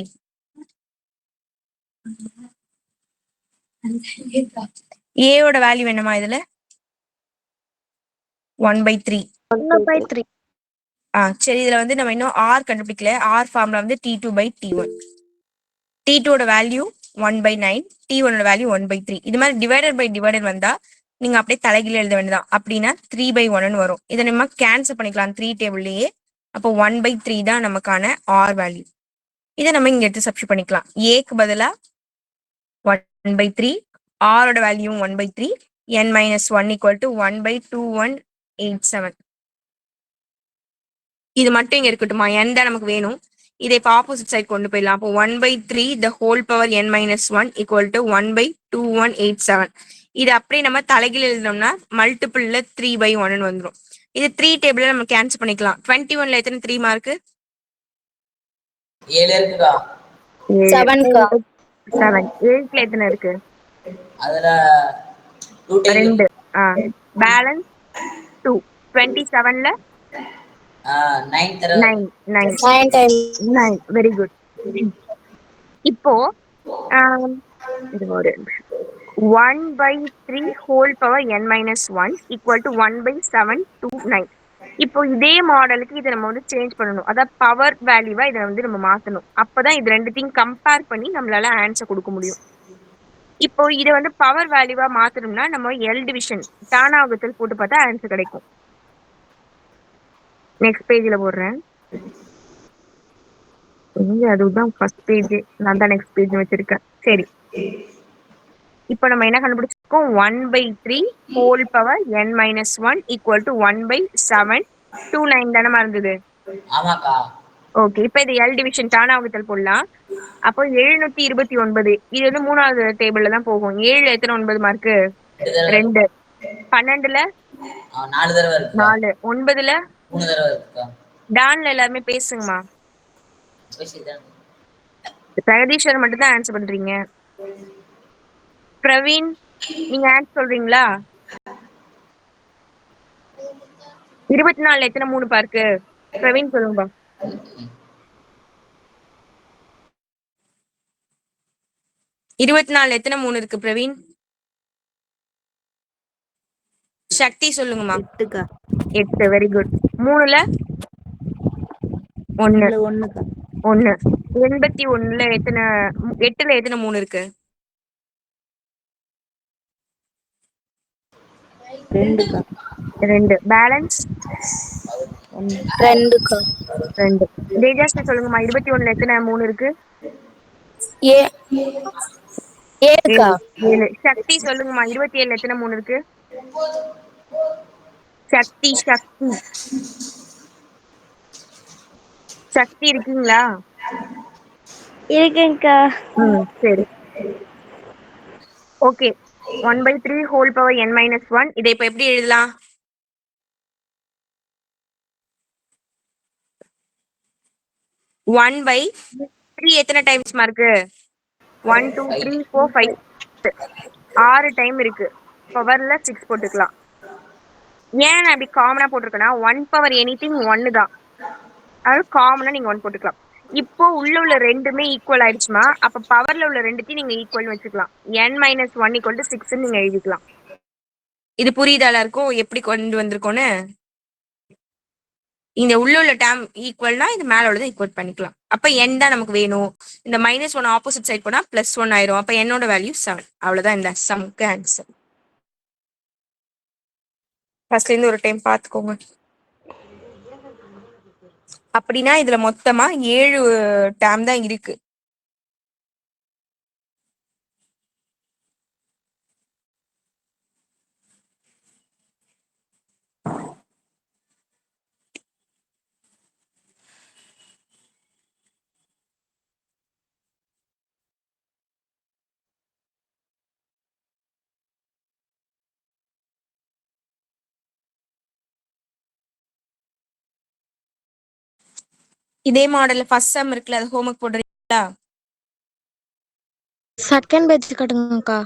Speaker 1: ஏயோட வேல்யூ என்னமா இதுல? 1/3.
Speaker 2: 1/3.
Speaker 1: சரி, இதுல வந்து நம்ம இன்னும் R கண்டுபிடிக்கல. R ஃபார்முலா வந்து T2/T1. T2ஓட வேல்யூ 1/9, T1ஓட வேல்யூ 1/3. இது மாதிரி டிவைடட் பை டிவைடட் வந்தா நீங்க அப்படியே தலைகீழ எழுத வேண்டியதான். அப்படின்னா 3/1 வரும். இதை நம்ம கேன்சல் பண்ணிக்கலாம் 3 டேபிள்லயே. அப்போ 1/3 தான் நமக்கான R வேல்யூ. இதை நம்ம இங்க எடுத்து சப்ஸ்டியூட் பண்ணிக்கலாம். ஏக்கு பதிலா 1/3, ஆரோட வேல்யூ 1/3, n-1 ஈக்குவல் டு 1/2187. இது மட்டும் இங்க இருக்கட்டுமா? n தான் நமக்கு வேணும். இதை இப்போ ஆப்போசிட் சைட் கொண்டு போயிடலாம். அப்போ 1/3 the whole power n-1 equal to 1/2187. இது அப்படியே நம்ம தலைகீழ எழுதினோம்னா மல்டிபிள்ல 3/1 வந்துடும். இது 3 டேபிள்ல நம்ம கேன்சல் பண்ணிக்கலாம். 21ல எத்தனை 3 மார்க்கு?
Speaker 3: 7 இருக்குக்கா.
Speaker 1: 7. 8ல எத்தனை இருக்கு?
Speaker 3: அதுல 2
Speaker 1: பேலன்ஸ் 2. 27ல
Speaker 3: 9 தடவை
Speaker 2: 9 9
Speaker 4: 9 times
Speaker 2: 9 வெரி குட். இப்போ ஆம், இது ஒரு 1/3 whole power n minus 1 equal to 1/729. இப்போ இதே மாடலுக்கு இதை நம்ம வந்து சேஞ்ச் பண்ணணும். அதாவது பவர் வேல்யூவா இதை வந்து நம்ம மாத்தணும். அப்பதான் இது ரெண்டுத்தையும் கம்பேர் பண்ணி நம்மளால ஆன்சர் கொடுக்க முடியும். இப்போ இதை வந்து பவர் வேல்யூவா மாத்தணும்னா நம்ம எல் டிவிஷன் தானாவகத்தில் போட்டு பார்த்தா ஆன்சர் கிடைக்கும். நெக்ஸ்ட் பேஜ்ல போடுறேன். அதுதான் ஃபர்ஸ்ட் பேஜ், நான் தான் நெக்ஸ்ட் பேஜ் வச்சிருக்கேன். சரி, இப்போ நம்ம என்ன கண்டுபிடிச்சிருக்கோம்? 1/3 whole power n minus 1 equal to 1/729 தானே இருந்தது.
Speaker 3: ஆமாக்கா.
Speaker 2: ஓகே, இப்போ இது எல் டிவிஷன் தானாவகத்தில் போடலாம். அப்போ 729 இது வந்து மூணாவது டேபிள்ல தான் போகும். 7 எத்தனை 9 மார்க்கு? 2. 12ல
Speaker 3: 4 தடவை இருக்கு.
Speaker 2: 4. 9ல
Speaker 3: 3 தடவை இருக்குக்கா.
Speaker 2: டான்ல எல்லாருமே பேசுங்கம்மா.
Speaker 3: பேசிதான்
Speaker 2: பிரகதீஸ்வர் மட்டும் தான் ஆன்சர் பண்றீங்க. பிரவீன், நீங்க ஆன்சர் சொல்றீங்களா? 24 எத்தனை 3 பார்க்கு? பிரவீன் சொல்லுங்கப்பா.
Speaker 1: 24 எத்தனை 3 இருக்கு பிரவீன்? சக்தி சொல்லுங்கம்மா.
Speaker 4: 8க்கா.
Speaker 2: 8. Very good. 3ல 1.
Speaker 4: 1க்கா.
Speaker 2: 1. 81ல எத்தனை? 8ல எத்தனை 3 இருக்கு?
Speaker 4: 2க்கா.
Speaker 2: 2. பேலன்ஸ்
Speaker 4: 2க்கா.
Speaker 2: 2. தேஜாஸ்ரீ சொல்லுங்கம்மா. 21ல எத்தனை 3 இருக்கு?
Speaker 4: 7க்கா.
Speaker 2: 7. சக்தி சொல்லுங்கம்மா. 27ல எத்தனை 3 இருக்கு? சக்தி சக்தி சக்தி இருக்கீங்களா?
Speaker 5: இருக்கேன்க்கா.
Speaker 2: சரி, okay. 1/3 whole power n minus 1
Speaker 1: இதை இப்ப எப்படி எழுதலாம்? ஒன் பை 3 எத்தனை டைம்ஸ் மார்க்கு?
Speaker 2: 1 2 3 4 5 6 டைம் இருக்கு. பவர்ல 6 போட்டுக்கலாம். ஏன் நான் அப்படி காமனா போட்டிருக்கேன்னா 1 பவர் எனிதிங் 1 தான். அது காமனா நீங்க 1 போட்டுக்கலாம். இப்போ உள்ள ரெண்டுமே ஈக்குவல் ஆயிடுச்சுமா, அப்ப பவர்ல உள்ள ரெண்டுத்தையும் நீங்க ஈக்குவல் வச்சுக்கலாம். n மைனஸ் 1 ஈக்குவல் டு 6 நீங்க எழுதிக்கலாம்.
Speaker 1: இது புரியுதா எல்லாருக்கும் எப்படி கொண்டு வந்திருக்கோன்னு? இந்த உள்ள டேம் ஈக்குவல்னா இது மேல உள்ளதை ஈக்குவல் பண்ணிக்கலாம். அப்ப n தான் நமக்கு வேணும். இந்த -1 ஆப்போசிட் சைட் போனா +1 ஆயிரும். அப்ப என்னோட வேல்யூ 7. அவ்வளவுதான் இந்த சம்க்கு ஆன்சர். ஃபர்ஸ்ட்ல இருந்து ஒரு டைம் பாத்துக்கோங்க. அப்படின்னா இதுல மொத்தமா 7 டேம் தான் இருக்கு. இதே மாடல்ல ஃபர்ஸ்ட் சம் இருக்குல்ல, அது ஹோம்வொர்க் போடுறீங்களா?
Speaker 5: செகண்ட் பேஜ் கட்டுங்கக்கா.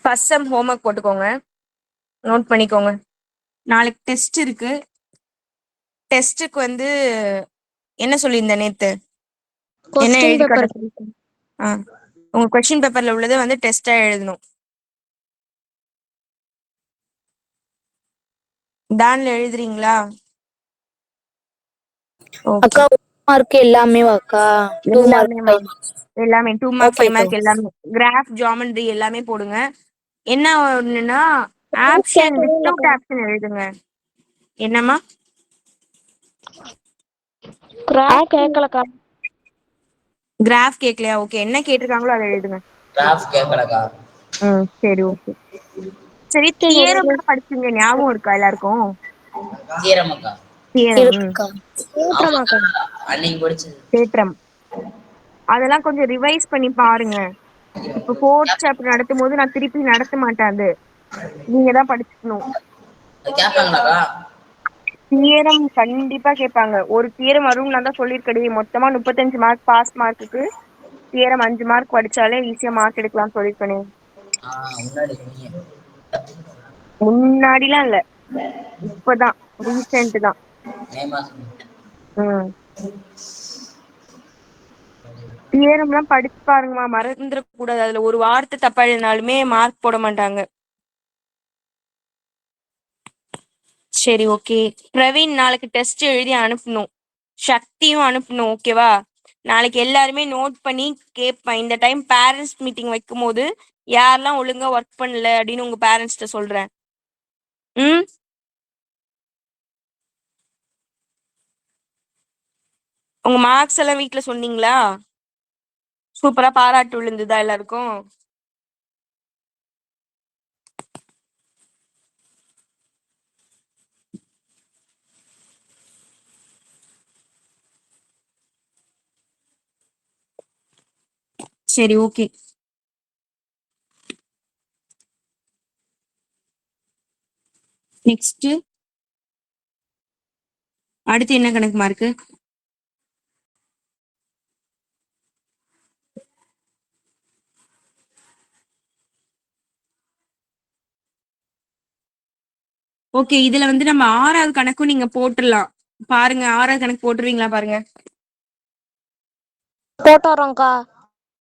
Speaker 1: ஃபர்ஸ்ட் சம் ஹோம்வொர்க் போட்டுக்கோங்க, நோட் பண்ணிக்கோங்க. நாளைக்கு டெஸ்ட் இருக்கு. டெஸ்ட்டுக்கு வந்து என்ன சொல்லியிருந்தேன் நேத்து? என்ன
Speaker 5: கொஸ்டின்
Speaker 1: எழுதி
Speaker 5: பேப்பர்
Speaker 1: காட்ட? உங்க கொஸ்டின் பேப்பர்ல உள்ளதை வந்து டெஸ்டா எழுதணும். டான்ல எழுதுறீங்களா?
Speaker 4: அக்கா மார்க் எல்லாமே வாக்கா? 2 மார்க்
Speaker 2: எல்லாமே 2 மார்க் 5 மார்க்
Speaker 4: Okay,
Speaker 2: எல்லாமே.
Speaker 1: கிராஃப் ஜியோமெட்ரி எல்லாமே போடுங்க. என்ன ஒண்ணுன்னா ஆப்ஷன் வித்தவுட் ஆப்ஷன் எழுதுங்க. என்னம்மா?
Speaker 5: கிராஃப் கேட்கலக்கா.
Speaker 1: கிராஃப் கேட்கலையா? ஓகே, என்ன கேட்டிருக்காங்களோ அதை எழுதுங்க.
Speaker 3: கிராஃப் கேட்கலக்கா.
Speaker 2: சரி, ஓகே. சரி, தியரம் படிச்சீங்க, ஞாபகம் இருக்கா எல்லாருக்கும்?
Speaker 3: தீரமக்கா.
Speaker 2: தியரம்,
Speaker 4: இருக்குக்கா.
Speaker 3: அன்னைக்கு படிச்சது.
Speaker 2: தேற்றம், அதெல்லாம் கொஞ்சம் ரிவைஸ் பண்ணி பாருங்க. இப்போ 4th சாப்டர் நடத்தும் போது நான் திருப்பி நடத்த மாட்டேன், அது நீங்க தான் படிச்சுக்கணும்.
Speaker 3: அது கேட்பாங்களாக்கா?
Speaker 2: தியரம் கண்டிப்பா கேட்பாங்க. ஒரு தியரம் வரும்னு நான் தான் சொல்லியிருக்கடி, மொத்தமா 35 மார்க் பாஸ் மார்க்குக்கு தியரம் 5 மார்க் படிச்சாலே ஈஸியா மார்க் எடுக்கலாம்னு சொல்லியிருக்கேன்.
Speaker 3: முன்னாடி சொன்னீங்க.
Speaker 2: முன்னாடிலாம் இல்ல, இப்பதான் ரீசெண்ட் தான்.
Speaker 3: மே மாசம்.
Speaker 1: தியரம்லாம் படிச்சு பாருங்கம்மா, மறந்துட கூடாது. அதுல ஒரு வார்த்தை தப்பா எழுதினாலுமே மார்க் போட மாட்டாங்க. சரி, ஓகே. பிரவீன் நாளைக்கு டெஸ்ட் எழுதி அனுப்பணும், சக்தியும் அனுப்பணும், ஓகேவா? நாளைக்கு எல்லாருமே நோட் பண்ணி கேட்பேன். இந்த டைம் பேரண்ட்ஸ் மீட்டிங் வைக்கும் போது யாரெல்லாம் ஒழுங்கா ஒர்க் பண்ணல அப்படின்னு உங்க பேரண்ட்ஸ்கிட்ட சொல்றேன். ம் உங்க மார்க்ஸ் எல்லாம் வீட்ல சொன்னீங்களா? சூப்பரா பாராட்டு விழுந்துதா எல்லாருக்கும்? சரி, ஓகே. நெக்ஸ்ட் அடுத்து என்ன கணக்கு மார்க்கு? ஓகே, இதுல வந்து நம்ம 6வது கணக்கும் நீங்க போட்டுடலாம். பாருங்க, 6வது கணக்கு போட்டுருவீங்களா பாருங்க.
Speaker 5: போட்டு வரோம்க்கா.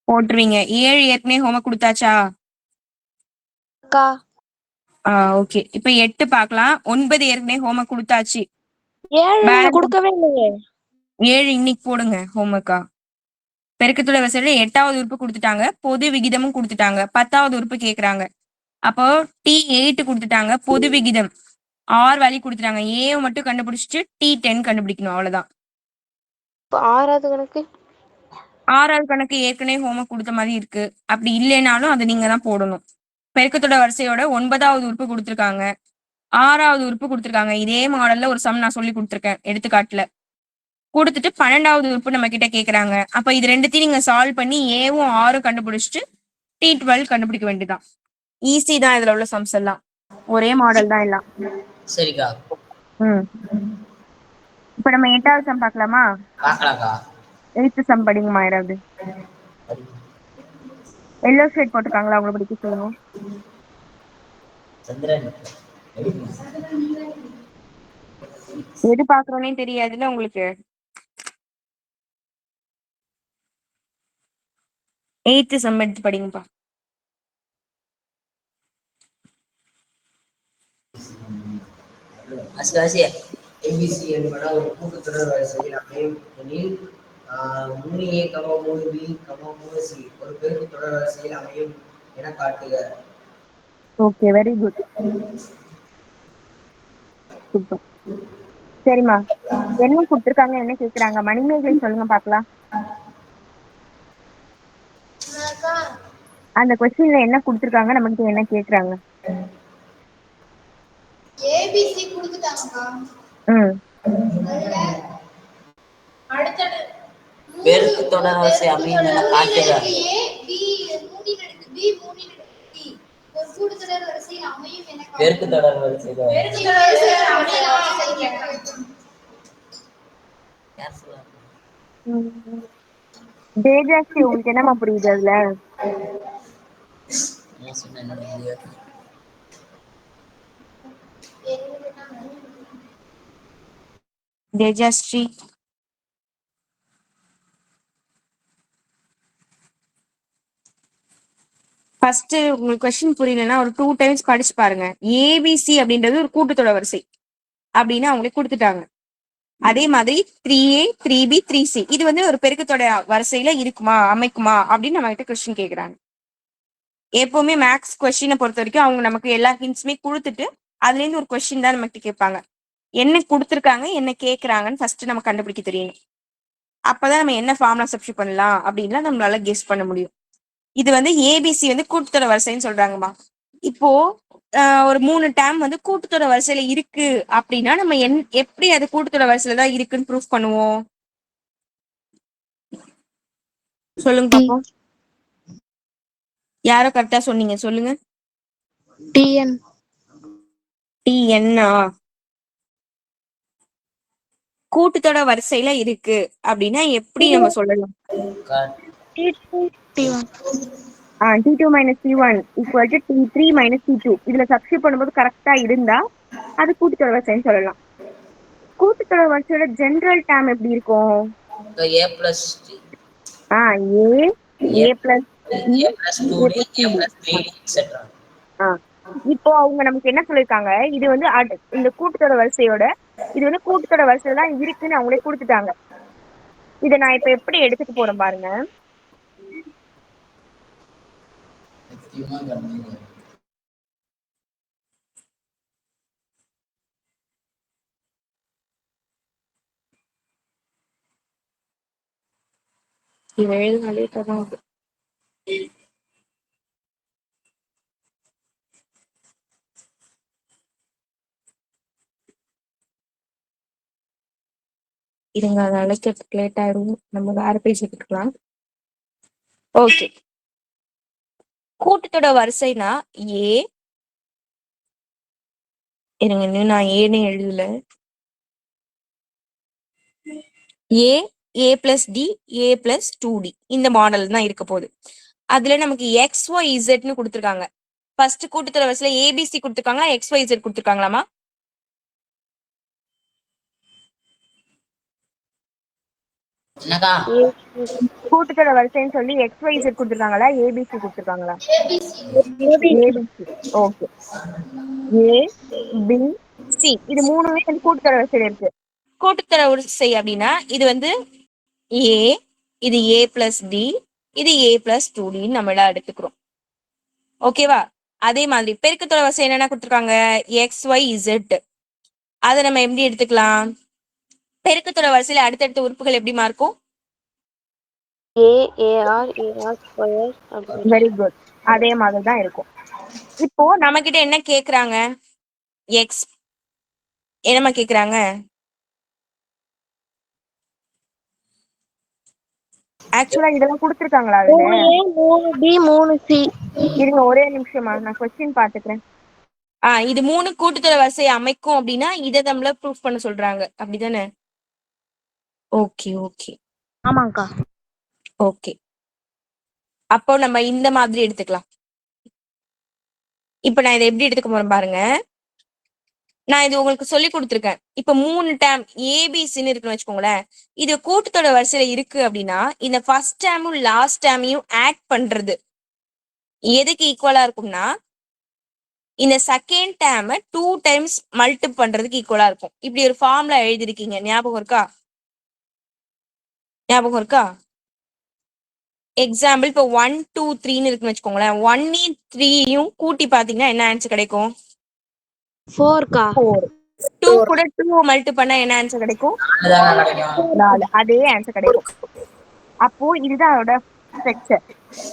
Speaker 1: போட்டுருவீங்க. 7 ஏற்கனவே ஹோம்ஒர்க் கொடுத்தாச்சா?
Speaker 5: அக்கா
Speaker 1: ஓகே. இப்ப 8 பார்க்கலாம். 9 ஏற்கனவே ஹோம்ஒர்க் கொடுத்தாச்சு.
Speaker 5: 7
Speaker 1: பேலன்ஸ்
Speaker 5: கொடுக்கவே இல்லையே.
Speaker 1: 7 இன்னைக்கு போடுங்க ஹோம்ஒர்க்கா. பெருக்கத்தோட வரிசையில 8வது உறுப்பு கொடுத்துட்டாங்க, பொது விகிதமும் கொடுத்துட்டாங்க, 10வது உறுப்பு கேக்குறாங்க. அப்போ T8 கொடுத்துட்டாங்க, பொது விகிதம் 6 வேல்யூ கொடுத்துட்டாங்க. ஏ மட்டும் கண்டுபிடிச்சிட்டு T10 கண்டுபிடிக்கணும், அவ்வளவுதான்.
Speaker 5: 6வது கணக்கு
Speaker 1: 6வது கணக்கு ஏற்கனவே ஹோம்ஒர்க் கொடுத்த மாதிரி இருக்கு. அப்படி இல்லைனாலும் அதை நீங்க தான் போடணும். பெருக்கத்தோட வரிசையோட 9வது உறுப்பு கொடுத்துருக்காங்க, 6வது உறுப்பு கொடுத்துருக்காங்க. இதே மாடல்ல ஒரு சம் நான் சொல்லி கொடுத்துருக்கேன் எடுத்துக்காட்டுல. கொடுத்துட்டு 12வது உறுப்பு நம்ம கிட்ட கேக்குறாங்க. அப்ப இது ரெண்டுத்தையும் நீங்க சால்வ் பண்ணி ஏவும் 6 கண்டுபிடிச்சிட்டு T12 கண்டுபிடிக்க வேண்டியதான். ஈஸி தான் இதுல உள்ள சம்ஸ் எல்லாம், ஒரே மாடல் தான் எல்லாம்.
Speaker 3: சரிக்கா.
Speaker 1: இப்ப நம்ம 8வது சம் பார்க்கலாமா?
Speaker 3: பார்க்கலாம்க்கா.
Speaker 1: 8th சம் படிங்கம்மா. யாராவது எல்லோ ஷேட் போட்டுருக்காங்களா, அவங்களை படிக்க சொல்லுங்க.
Speaker 3: சந்திரன்
Speaker 1: எது பாக்குறோன்னே தெரியாதுல்ல உங்களுக்கு. 8th சம் எடுத்து படிங்கப்பா.
Speaker 3: அஸ்காசி ஏபிசி என்பன ஒரு கூட்டுத்தொடர் வரிசையில் அமையும் எனில் 3A, 3B, 3C ஒரு பெருக்கு தொடர் வரிசையில் அமையும் என காட்டுக.
Speaker 1: Okay, very good, super. சரிம்மா, என்ன கொடுத்துருக்காங்க, என்ன கேக்குறாங்க? மணிமேகலை சொல்லுங்க பாக்கலாம். அந்த கொஸ்டின்ல என்ன கொடுத்துருக்காங்க, நமக்கு என்ன கேக்குறாங்க?
Speaker 6: ஏபிசி கொடுத்துட்டாங்கக்கா.
Speaker 3: பெருக்கு தொடர் வரிசை அமையும் என காட்டுக.
Speaker 6: ஏ பி 3 அடுக்கு பி 3 அடுக்கு சி ஒரு கூட்டுத்தொடர் வரிசையில் அமையும் என காட்டுக.
Speaker 3: பெருக்கு தொடர் வரிசையில்
Speaker 1: தேஜாஸ்ரீ, உங்களுக்கு என்னமா புரியுது அதுல? தேஜாஸ்ரீ, ஃபர்ஸ்ட் உங்களுக்கு கொஸ்டின் புரியலன்னா ஒரு 2 டைம்ஸ் படிச்சு பாருங்க. ஏபிசி அப்படின்றது ஒரு கூட்டுத்தொடர் வரிசை அப்படின்னு அவங்களே கொடுத்துட்டாங்க. அதே மாதிரி 3A, 3B, 3C இது வந்து ஒரு பெருக்கத்தொடர் வரிசையில இருக்குமா, அமைக்குமா அப்படின்னு நம்ம கிட்ட கொஸ்டின் கேக்குறாங்க. எப்பவுமே மேக்ஸ் கொஸ்டினை பொறுத்த வரைக்கும் அவங்க நமக்கு எல்லா ஹிண்ட்ஸுமே கொடுத்துட்டு அதுல இருந்து ஒரு கொஸ்டின் தான் நமக்கு கேட்பாங்க. என்ன கொடுத்துருக்காங்க, என்ன கேக்குறாங்கன்னு ஃபர்ஸ்ட் நம்ம கண்டுபிடிக்க தெரியணும். அப்பதான் நம்ம என்ன ஃபார்முலா சப்ஸ்டிட்யூட் பண்ணலாம் அப்படின்லாம் நம்மளால கெஸ் பண்ண முடியும். இது வந்து ஏபிசி வந்து கூட்டுத்தொடர் வரிசைன்னு சொல்றாங்கம்மா. இப்போ ஒரு 3 டேம் வந்து கூட்டுத்தொடர் வரிசையில இருக்கு அப்படின்னா நம்ம எப்படி அது கூட்டுத்தொடர் வரிசையில தான் இருக்குன்னு ப்ரூஃப் பண்ணுவோம்? சொல்லுங்க பாப்போம். யாரோ கரெக்டா சொன்னீங்க, சொல்லுங்க.
Speaker 5: டிஎன்
Speaker 1: டிஎன்னா கூட்டுத்தொடர் வரிசையில இருக்கு அப்படின்னா எப்படி நம்ம சொல்லலாம்? T2 minus T1 equal to T3 minus T2 இதுல சப்ஸ்டிட்யூட் பண்ணும்போது கரெக்டா இருந்தா
Speaker 2: அது கூட்டுத்தொடர் வரிசைன்னு சொல்லலாம். கூட்டுத்தொடர் வரிசையோட ஜெனரல் டேர்ம் எப்படி இருக்கும்?
Speaker 3: A plus
Speaker 2: A A plus D
Speaker 3: A plus 2D,
Speaker 2: A plus
Speaker 3: A plus 3D, etc.
Speaker 2: இப்போ அவங்க நமக்கு என்ன சொல்லிருக்காங்க, இது வந்து இந்த கூட்டுத்தொடர் வரிசையோட இது வந்து கூட்டுத்தொடர் வரிசையில தான் இருக்குன்னு அவங்களே கொடுத்துட்டாங்க. இதை நான் இப்ப எப்படி எடுத்துட்டு போறேன் பாருங்க.
Speaker 1: இவ எழுதினாலே தான் இருங்க, அதை அழைக்கிறதுக்கு லேட் ஆயிடும். நம்ம வேற பேஜ் எடுத்துக்கலாம். ஓகே, கூட்டுத்தொடர் வரிசைனா ஏ, இருங்க இன்னும் நான் ஏன்னு எழுதல. ஏ, A plus D, A plus 2D இந்த மாடல் தான் இருக்க போகுது. அதுல நமக்கு எக்ஸ் ஒய் இசட்னு கொடுத்துருக்காங்க. ஃபர்ஸ்ட் கூட்டுத்தொடர் வரிசையில ஏபிசி கொடுத்துருக்காங்களா, எக்ஸ் ஒய் இசட் கொடுத்துருக்காங்களாமா?
Speaker 2: கூட்டுத்தொடர் வரிசைன்னு சொல்லி எக்ஸ் ஒய் இசட் கொடுத்துருக்காங்களா, ஏபிசி கொடுத்துருக்காங்களா? ஏபிசி. ஓகே, ஏ பி சி இது மூணுமே வந்து கூட்டுத்தொடர் வரிசையில இருக்கு. கூட்டுத்தொடர் வரிசை அப்படின்னா இது வந்து ஏ, இது ஏ பிளஸ் டி, இது ஏ பிளஸ் 2D நம்ம எல்லாம் எடுத்துக்கிறோம். ஓகேவா? அதே மாதிரி பெருக்குத்தொடர் வரிசை என்னென்ன கொடுத்துருக்காங்க, எக்ஸ் ஒய் இசட். அதை நம்ம எப்படி எடுத்துக்கலாம்? பெருக்குத்தொடர் வரிசையில அடுத்தடுத்த உறுப்புகள் எப்படிமா இருக்கும்? வெரி குட், அதே மாதிரி தான் இருக்கும். இப்போ நம்ம கிட்ட என்ன கேக்குறாங்க, எக்ஸ் என்னமா கேக்குறாங்க? ஆக்சுவலா இதெல்லாம் கொடுத்துருக்காங்களா?
Speaker 5: 3A 3B 3C.
Speaker 2: இருங்க ஒரே நிமிஷமா, நான் கொஸ்டின் பாத்துக்கிறேன். இது 3 கூட்டுத்தொடர் வரிசையை அமைக்கும் அப்படின்னா இதை நம்மள ப்ரூஃப் பண்ண சொல்றாங்க, அப்படிதானே? ஓகே ஓகே,
Speaker 5: ஆமாங்கக்கா.
Speaker 2: ஓகே. அப்போ நம்ம இந்த மாதிரி எடுத்துக்கலாம். இப்ப நான் இதை எப்படி எடுத்துக்க போறேன் பாருங்க. நான் இது உங்களுக்கு சொல்லி கொடுத்துருக்கேன். இப்ப 3 டேம் ஏபிசின்னு இருக்குன்னு வச்சுக்கோங்களேன். இது கூட்டுத்தொடர் வரிசையில இருக்கு அப்படின்னா இந்த ஃபர்ஸ்ட் டேமும் லாஸ்ட் டேமையும் ஆட் பண்றது எதுக்கு ஈக்குவலா இருக்கும்னா இந்த செகண்ட் டேமை 2 டைம்ஸ் மல்டி பண்றதுக்கு ஈக்குவலா இருக்கும். இப்படி ஒரு ஃபார்முலா எழுதிருக்கீங்க, ஞாபகம் இருக்கா? ஞாபகம் இருக்கா? எக்ஸாம்பிள் இப்போ 1 2 3ன்னு இருக்குன்னு வச்சுக்கோங்களேன். 1 3யும் கூட்டி பாத்தீங்கன்னா என்ன ஆன்சர் கிடைக்கும்?
Speaker 5: 4க்கா.
Speaker 2: 4. 2 கூட 2 மல்டி பண்ணா என்ன ஆன்சர் கிடைக்கும்? 4. அதே ஆன்சர் கிடைக்கும். அப்போ இதுதான் அதோட ஸ்ட்ரக்சர்.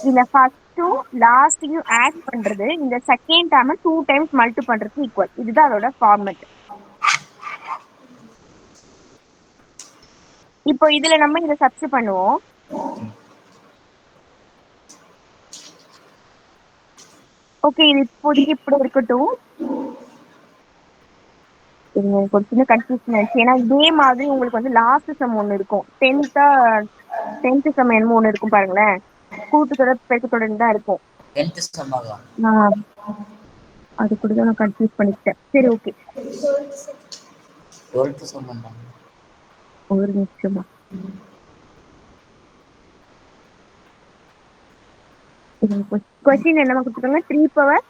Speaker 2: இந்த ஃபர்ஸ்டும் லாஸ்டையும் ஆட் பண்றது இந்த செகண்ட் டேர்மை 2 டைம்ஸ் மல்டி பண்றதுக்கு ஈக்குவல். இதுதான் அதோட ஃபார்மட். இப்போ இதுல நம்ம இதை சப்ஸ்டிட் பண்ணுவோம். ஓகே, இது இப்போதைக்கு இப்படி இருக்கட்டும். ஒரு சின்ன கன்ஃபியூஷன் ஆயிடுச்சு. ஏன்னா இதே மாதிரி உங்களுக்கு வந்து லாஸ்ட் சம் ஒன்று இருக்கும். 10th சம் என்னமோ ஒன்று இருக்கும் பாருங்களேன். கூட்டுத்தொடர் பெருக்குத்தொடர் தான் இருக்கும். அது கூட தான் நான் கன்ஃபியூஸ் பண்ணிக்கிட்டேன். சரி ஓகே, ஒரு நிமிஷமா. கொஸ்டின் என்னமா கொடுத்துருக்காங்க? 3 பவர்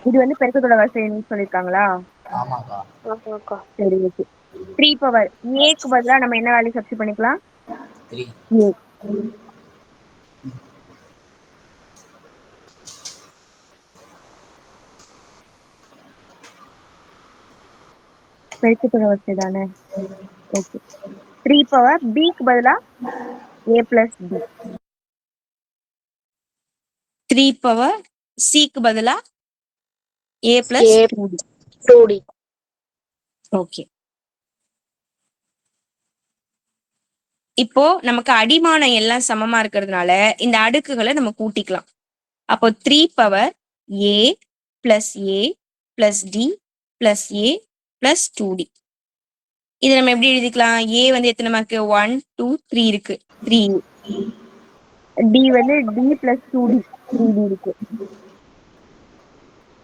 Speaker 2: இது வந்து பெருக்குத்தொடர் வரிசைன்னு சொல்லிருக்காங்களா?
Speaker 5: ஆமாக்கா.
Speaker 2: சரி ஓகே. 3 பவர் ஏக்கு பதிலா நம்ம என்ன வேல்யூ சப்ஸ்டிட் பண்ணிக்கலாம்? 3 ஏ. பெருக்குத்தொடர் வரிசை தானே? ஓகே. 3 பவர் பிக்கு பதிலா ஏ பிளஸ் பி. 3 பவர் சிக்கு பதிலா ஏ பிளஸ்
Speaker 5: 2D.
Speaker 2: ஓகே. இப்போ நமக்கு அடிமானம் எல்லாம் சமமா இருக்கிறதுனால இந்த அடுக்குகளை நம்ம கூட்டிக்கலாம். அப்போ 3 power a plus A plus D plus A plus 2D. இது நம்ம எப்படி எழுதிக்கலாம்? ஏ வந்து எத்தனை மார்க்கு? 1 2 3 இருக்கு. 3. டி வந்து டி பிளஸ் 2d 3d இருக்கு.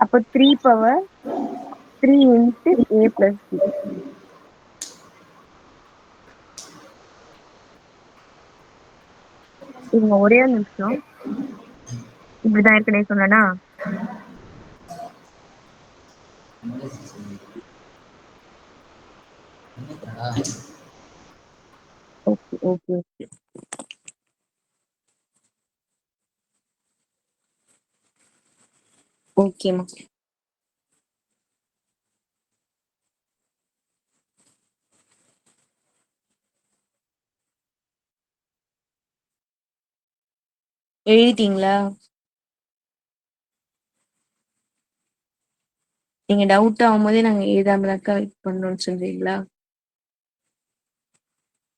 Speaker 2: அப்போ 3 power 3 into a plus b. இவங்க ஒரே ஒரு நிமிஷம், இப்படிதான் ஏற்கனவே சொன்னா. ஓகே ஓகே ஓகே
Speaker 1: ஓகேம்மா. எழுதிட்டீங்களா? நீங்க டவுட் ஆகும்போதே நாங்க எழுதாமலாக்கா வெயிட் பண்ணணும்னு சொல்றீங்களா?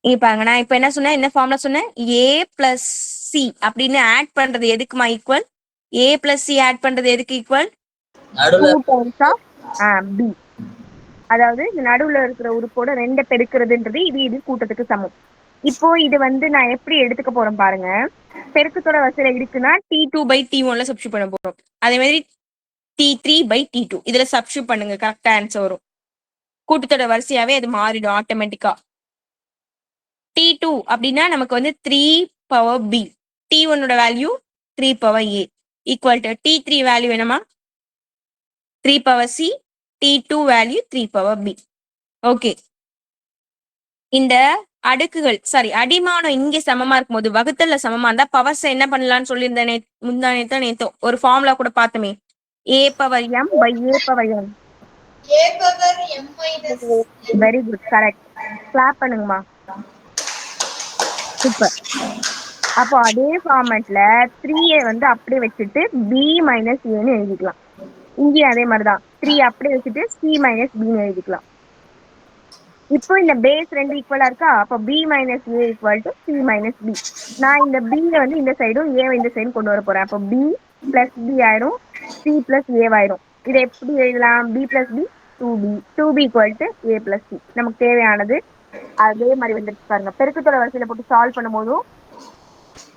Speaker 1: இங்க பாருங்க, நான் இப்ப என்ன சொன்னேன், என்ன ஃபார்ம்ல சொன்னேன், a பிளஸ் சி அப்படின்னு ஆட் பண்றது எதுக்குமா equal? a plus C add பண்றது எதுக்கு ஈக்குவல்?
Speaker 2: 2 times of b. அதாவது இந்த நடுவுல இருக்கிற உறுப்போட 2 பெருக்கிறதுன்றது இது கூட்டத்துக்கு சமம். இப்போ இது வந்து நான் எப்படி எடுத்துக்க போறேன் பாருங்க. பெருக்கத்தோட வரிசையில இருக்குன்னா
Speaker 1: T2/T1 சப்ஸ்டியூட் பண்ண போறோம். அதே மாதிரி T3/T2 இதுல சப்ஸ்டியூட் பண்ணுங்க, கரெக்டா ஆன்சர் வரும். கூட்டத்தோட வரிசையாவே அது மாறிடும் ஆட்டோமேட்டிக்கா. T2 அப்படின்னா நமக்கு வந்து 3 power b, T1 value 3 power a equal to T3 value என்னமா 3 power c, T2 value 3 power b. Okay, இந்த அடுக்குகள் சாரி அடிமானம் இங்கே சமமா இருக்கும்போது வகுத்தல்ல சமமா இருந்தா பவர்ஸ் என்ன பண்ணலாம்னு சொல்லியிருந்தேன் முந்தானேத்தோ நேத்தோ ஒரு ஃபார்முலா கூட பார்த்தோமே, a power m by a power n.
Speaker 6: a power m minus n.
Speaker 2: Very good, correct. Clap பண்ணுங்கம்மா, சூப்பர். அப்போ அதே ஃபார்மேட்ல 3a வந்து அப்படியே வச்சுட்டு b மைனஸ் ஏன்னு எழுதிக்கலாம். இங்கேயும் அதே மாதிரிதான் 3 அப்படியே வச்சுட்டு c மைனஸ் பின்னு எழுதிக்கலாம். இப்போ இந்த பேஸ் 2 ஈக்குவலா இருக்கா, அப்போ b minus A equal to C minus B. நான் இந்த b வந்து இந்த சைடும் a இந்த சைடும் கொண்டு வர போறேன். அப்போ b பிளஸ் b ஆயிடும், c பிளஸ் a ஆயிடும். இதை எப்படி எழுதலாம்? b plus b 2b equal to a plus c. நமக்கு தேவையானது அதே மாதிரி வந்துட்டு பாருங்க. பெருக்கத்தோட வரிசையில போட்டு சால்வ் பண்ணும்போதும்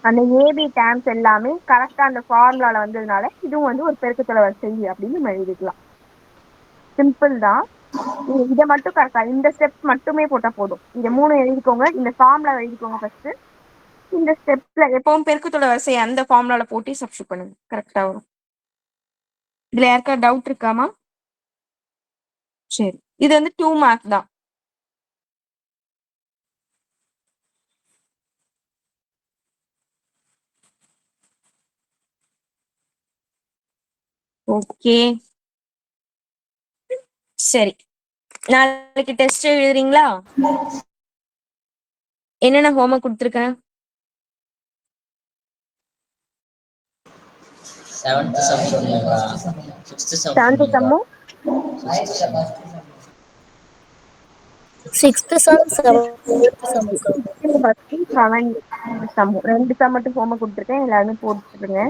Speaker 2: அந்த ஏபி டேர்ம்ஸ் எல்லாமே கரெக்டா அந்த ஃபார்முலால வந்ததுனால இதுவும் வந்து ஒரு பெருக்கத்தோட வரிசை அப்படின்னு நம்ம எழுதிக்கலாம். சிம்பிள் தான். இதை மட்டும் கரெக்டா இந்த ஸ்டெப்ஸ் மட்டுமே போட்டா போதும். இந்த 3 எழுதிக்கோங்க, இந்த ஃபார்முலா எழுதிக்கோங்க ஃபர்ஸ்ட். இந்த ஸ்டெப்ஸ்ல
Speaker 1: எப்பவும் பெருக்கத்தோட வரிசை அந்த ஃபார்முலால போட்டு சப்ஸ்டியூட் பண்ணுங்க, கரெக்டா வரும். இதுல யாருக்கா டவுட் இருக்காமா? சரி, இது வந்து 2 மார்க் தான். ஓகே சரி, நாளைக்கு டெஸ்ட் எழுதுறீங்களா? என்னென்ன ஹோம்ஒர்க் கொடுத்துருக்கேன்?
Speaker 3: 7th sum சொன்னீங்களா? 6th sum
Speaker 2: 7th
Speaker 3: சொன்னீங்களா?
Speaker 2: சம்மும்
Speaker 4: 6th sum 7th sum அக்கா.
Speaker 2: 7th சம்மும் 2 சம் மட்டும் ஹோம்ஒர்க் கொடுத்துருக்கேன். எல்லாருமே போட்டுருங்க,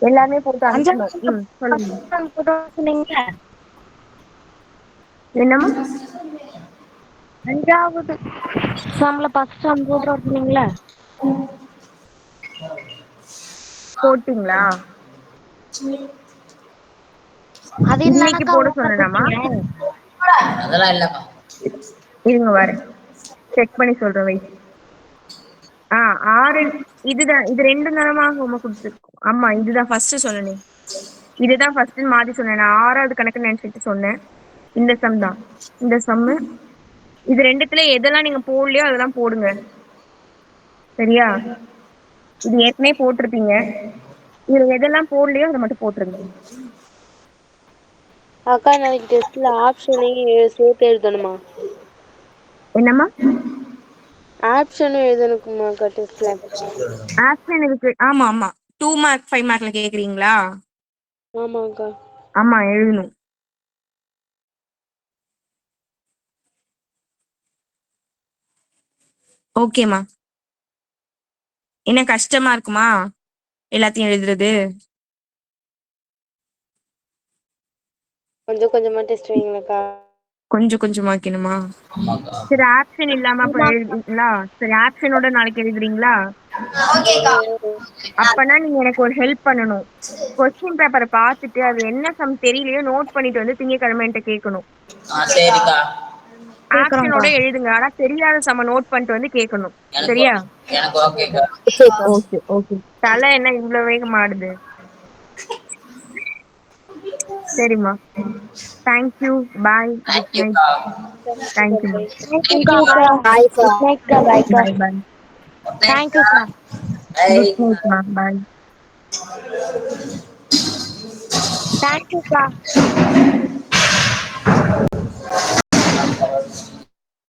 Speaker 2: எல்லாருமே போட்டு அனுப்பணும். சொல்லுங்க. என்னம்மா?
Speaker 5: 5வது சம்ல ஃபர்ஸ்ட் சம் போட்டு வரீங்களா?
Speaker 2: போட்டீங்களா?
Speaker 5: அது
Speaker 2: இன்னைக்கு போட சொன்னேனாமா?
Speaker 3: அதெல்லாம் இல்லக்கா.
Speaker 2: இருங்க வரேன், செக் பண்ணி சொல்றேன். வை. 6 இதுதான், இது 2 நேரமா ஹோம்ஒர்க் கொடுத்துருக்கோம். ஆமா, இதுதான் ஃபர்ஸ்ட் சொன்னேன். இதுதான் ஃபர்ஸ்ட் மாத்தி சொன்னேன். நான் 6வது கணக்கு நினைச்சிட்டு சொன்னேன். இந்த சம் தான், இந்த சம்மு. இது 2த்துல எதெல்லாம் நீங்க போடலையோ அதெல்லாம் போடுங்க, சரியா? இது ஏற்கனவே போட்டிருப்பீங்க. இதுல எதெல்லாம் போடலையோ அதை மட்டும் போட்டுருங்க.
Speaker 5: அக்கா நாளைக்கு டெஸ்ட்ல ஆப்ஷனையும் சேர்த்து எழுதணுமா?
Speaker 2: என்னம்மா?
Speaker 5: ஆப்ஷனும் எழுதணுமா அக்கா டெஸ்ட்ல?
Speaker 2: ஆப்ஷன் இருக்கு.
Speaker 1: ஆமா ஆமா, 2 மார்க் 5 மார்க்ல கேக்குறீங்களா?
Speaker 5: ஆமா அக்கா.
Speaker 2: ஆமா, எழுதணும்.
Speaker 1: ஓகேம்மா. என்ன கஷ்டமா இருக்குமா எல்லாத்தையும் எழுதுறது?
Speaker 5: கொஞ்சம் கொஞ்சமா டெஸ்ட் வைங்களேக்கா.
Speaker 1: கொஞ்சம் கொஞ்சமா வைக்கணுமா?
Speaker 3: ஆமாக்கா.
Speaker 2: சரி, ஆப்ஷன் இல்லாம அப்ப எழுதுறீங்களா? சரி, ஆப்ஷனோட நாளைக்கு எழுதுறீங்களா?
Speaker 6: ஓகேக்கா.
Speaker 2: அப்பனா நீங்க எனக்கு ஒரு ஹெல்ப் பண்ணணும். கொஸ்டின் பேப்பரை பார்த்துட்டு அது என்ன சம் தெரியலையோ நோட் பண்ணிட்டு வந்து திங்கக்கிழமை என்கிட்ட கேட்கணும்.
Speaker 7: சரிக்கா.
Speaker 2: ஆப்ஷனோட எழுதுங்க. ஆனா தெரியாத சம நோட் பண்ணிட்டு வந்து கேட்கணும்.
Speaker 7: எனக்கு
Speaker 2: சரியா?
Speaker 7: எனக்கு ஓகேக்கா.
Speaker 2: Okay okay. தலை என்ன இவ்வளவு வேகமா ஆடுது? சரிம்மா. தேங்க்யூ. பாய். Good night.
Speaker 7: தேங்க்யூக்கா.
Speaker 2: தேங்க்யூ.
Speaker 5: தேங்க்யூக்கா.
Speaker 4: பாய்க்கா.
Speaker 5: குட் நைட்க்கா. பாய்க்கா.
Speaker 2: Bye bye.
Speaker 5: தேங்க்யூக்கா.
Speaker 2: குட் நைட்மா. பாய்.
Speaker 5: தேங்க்யூக்கா.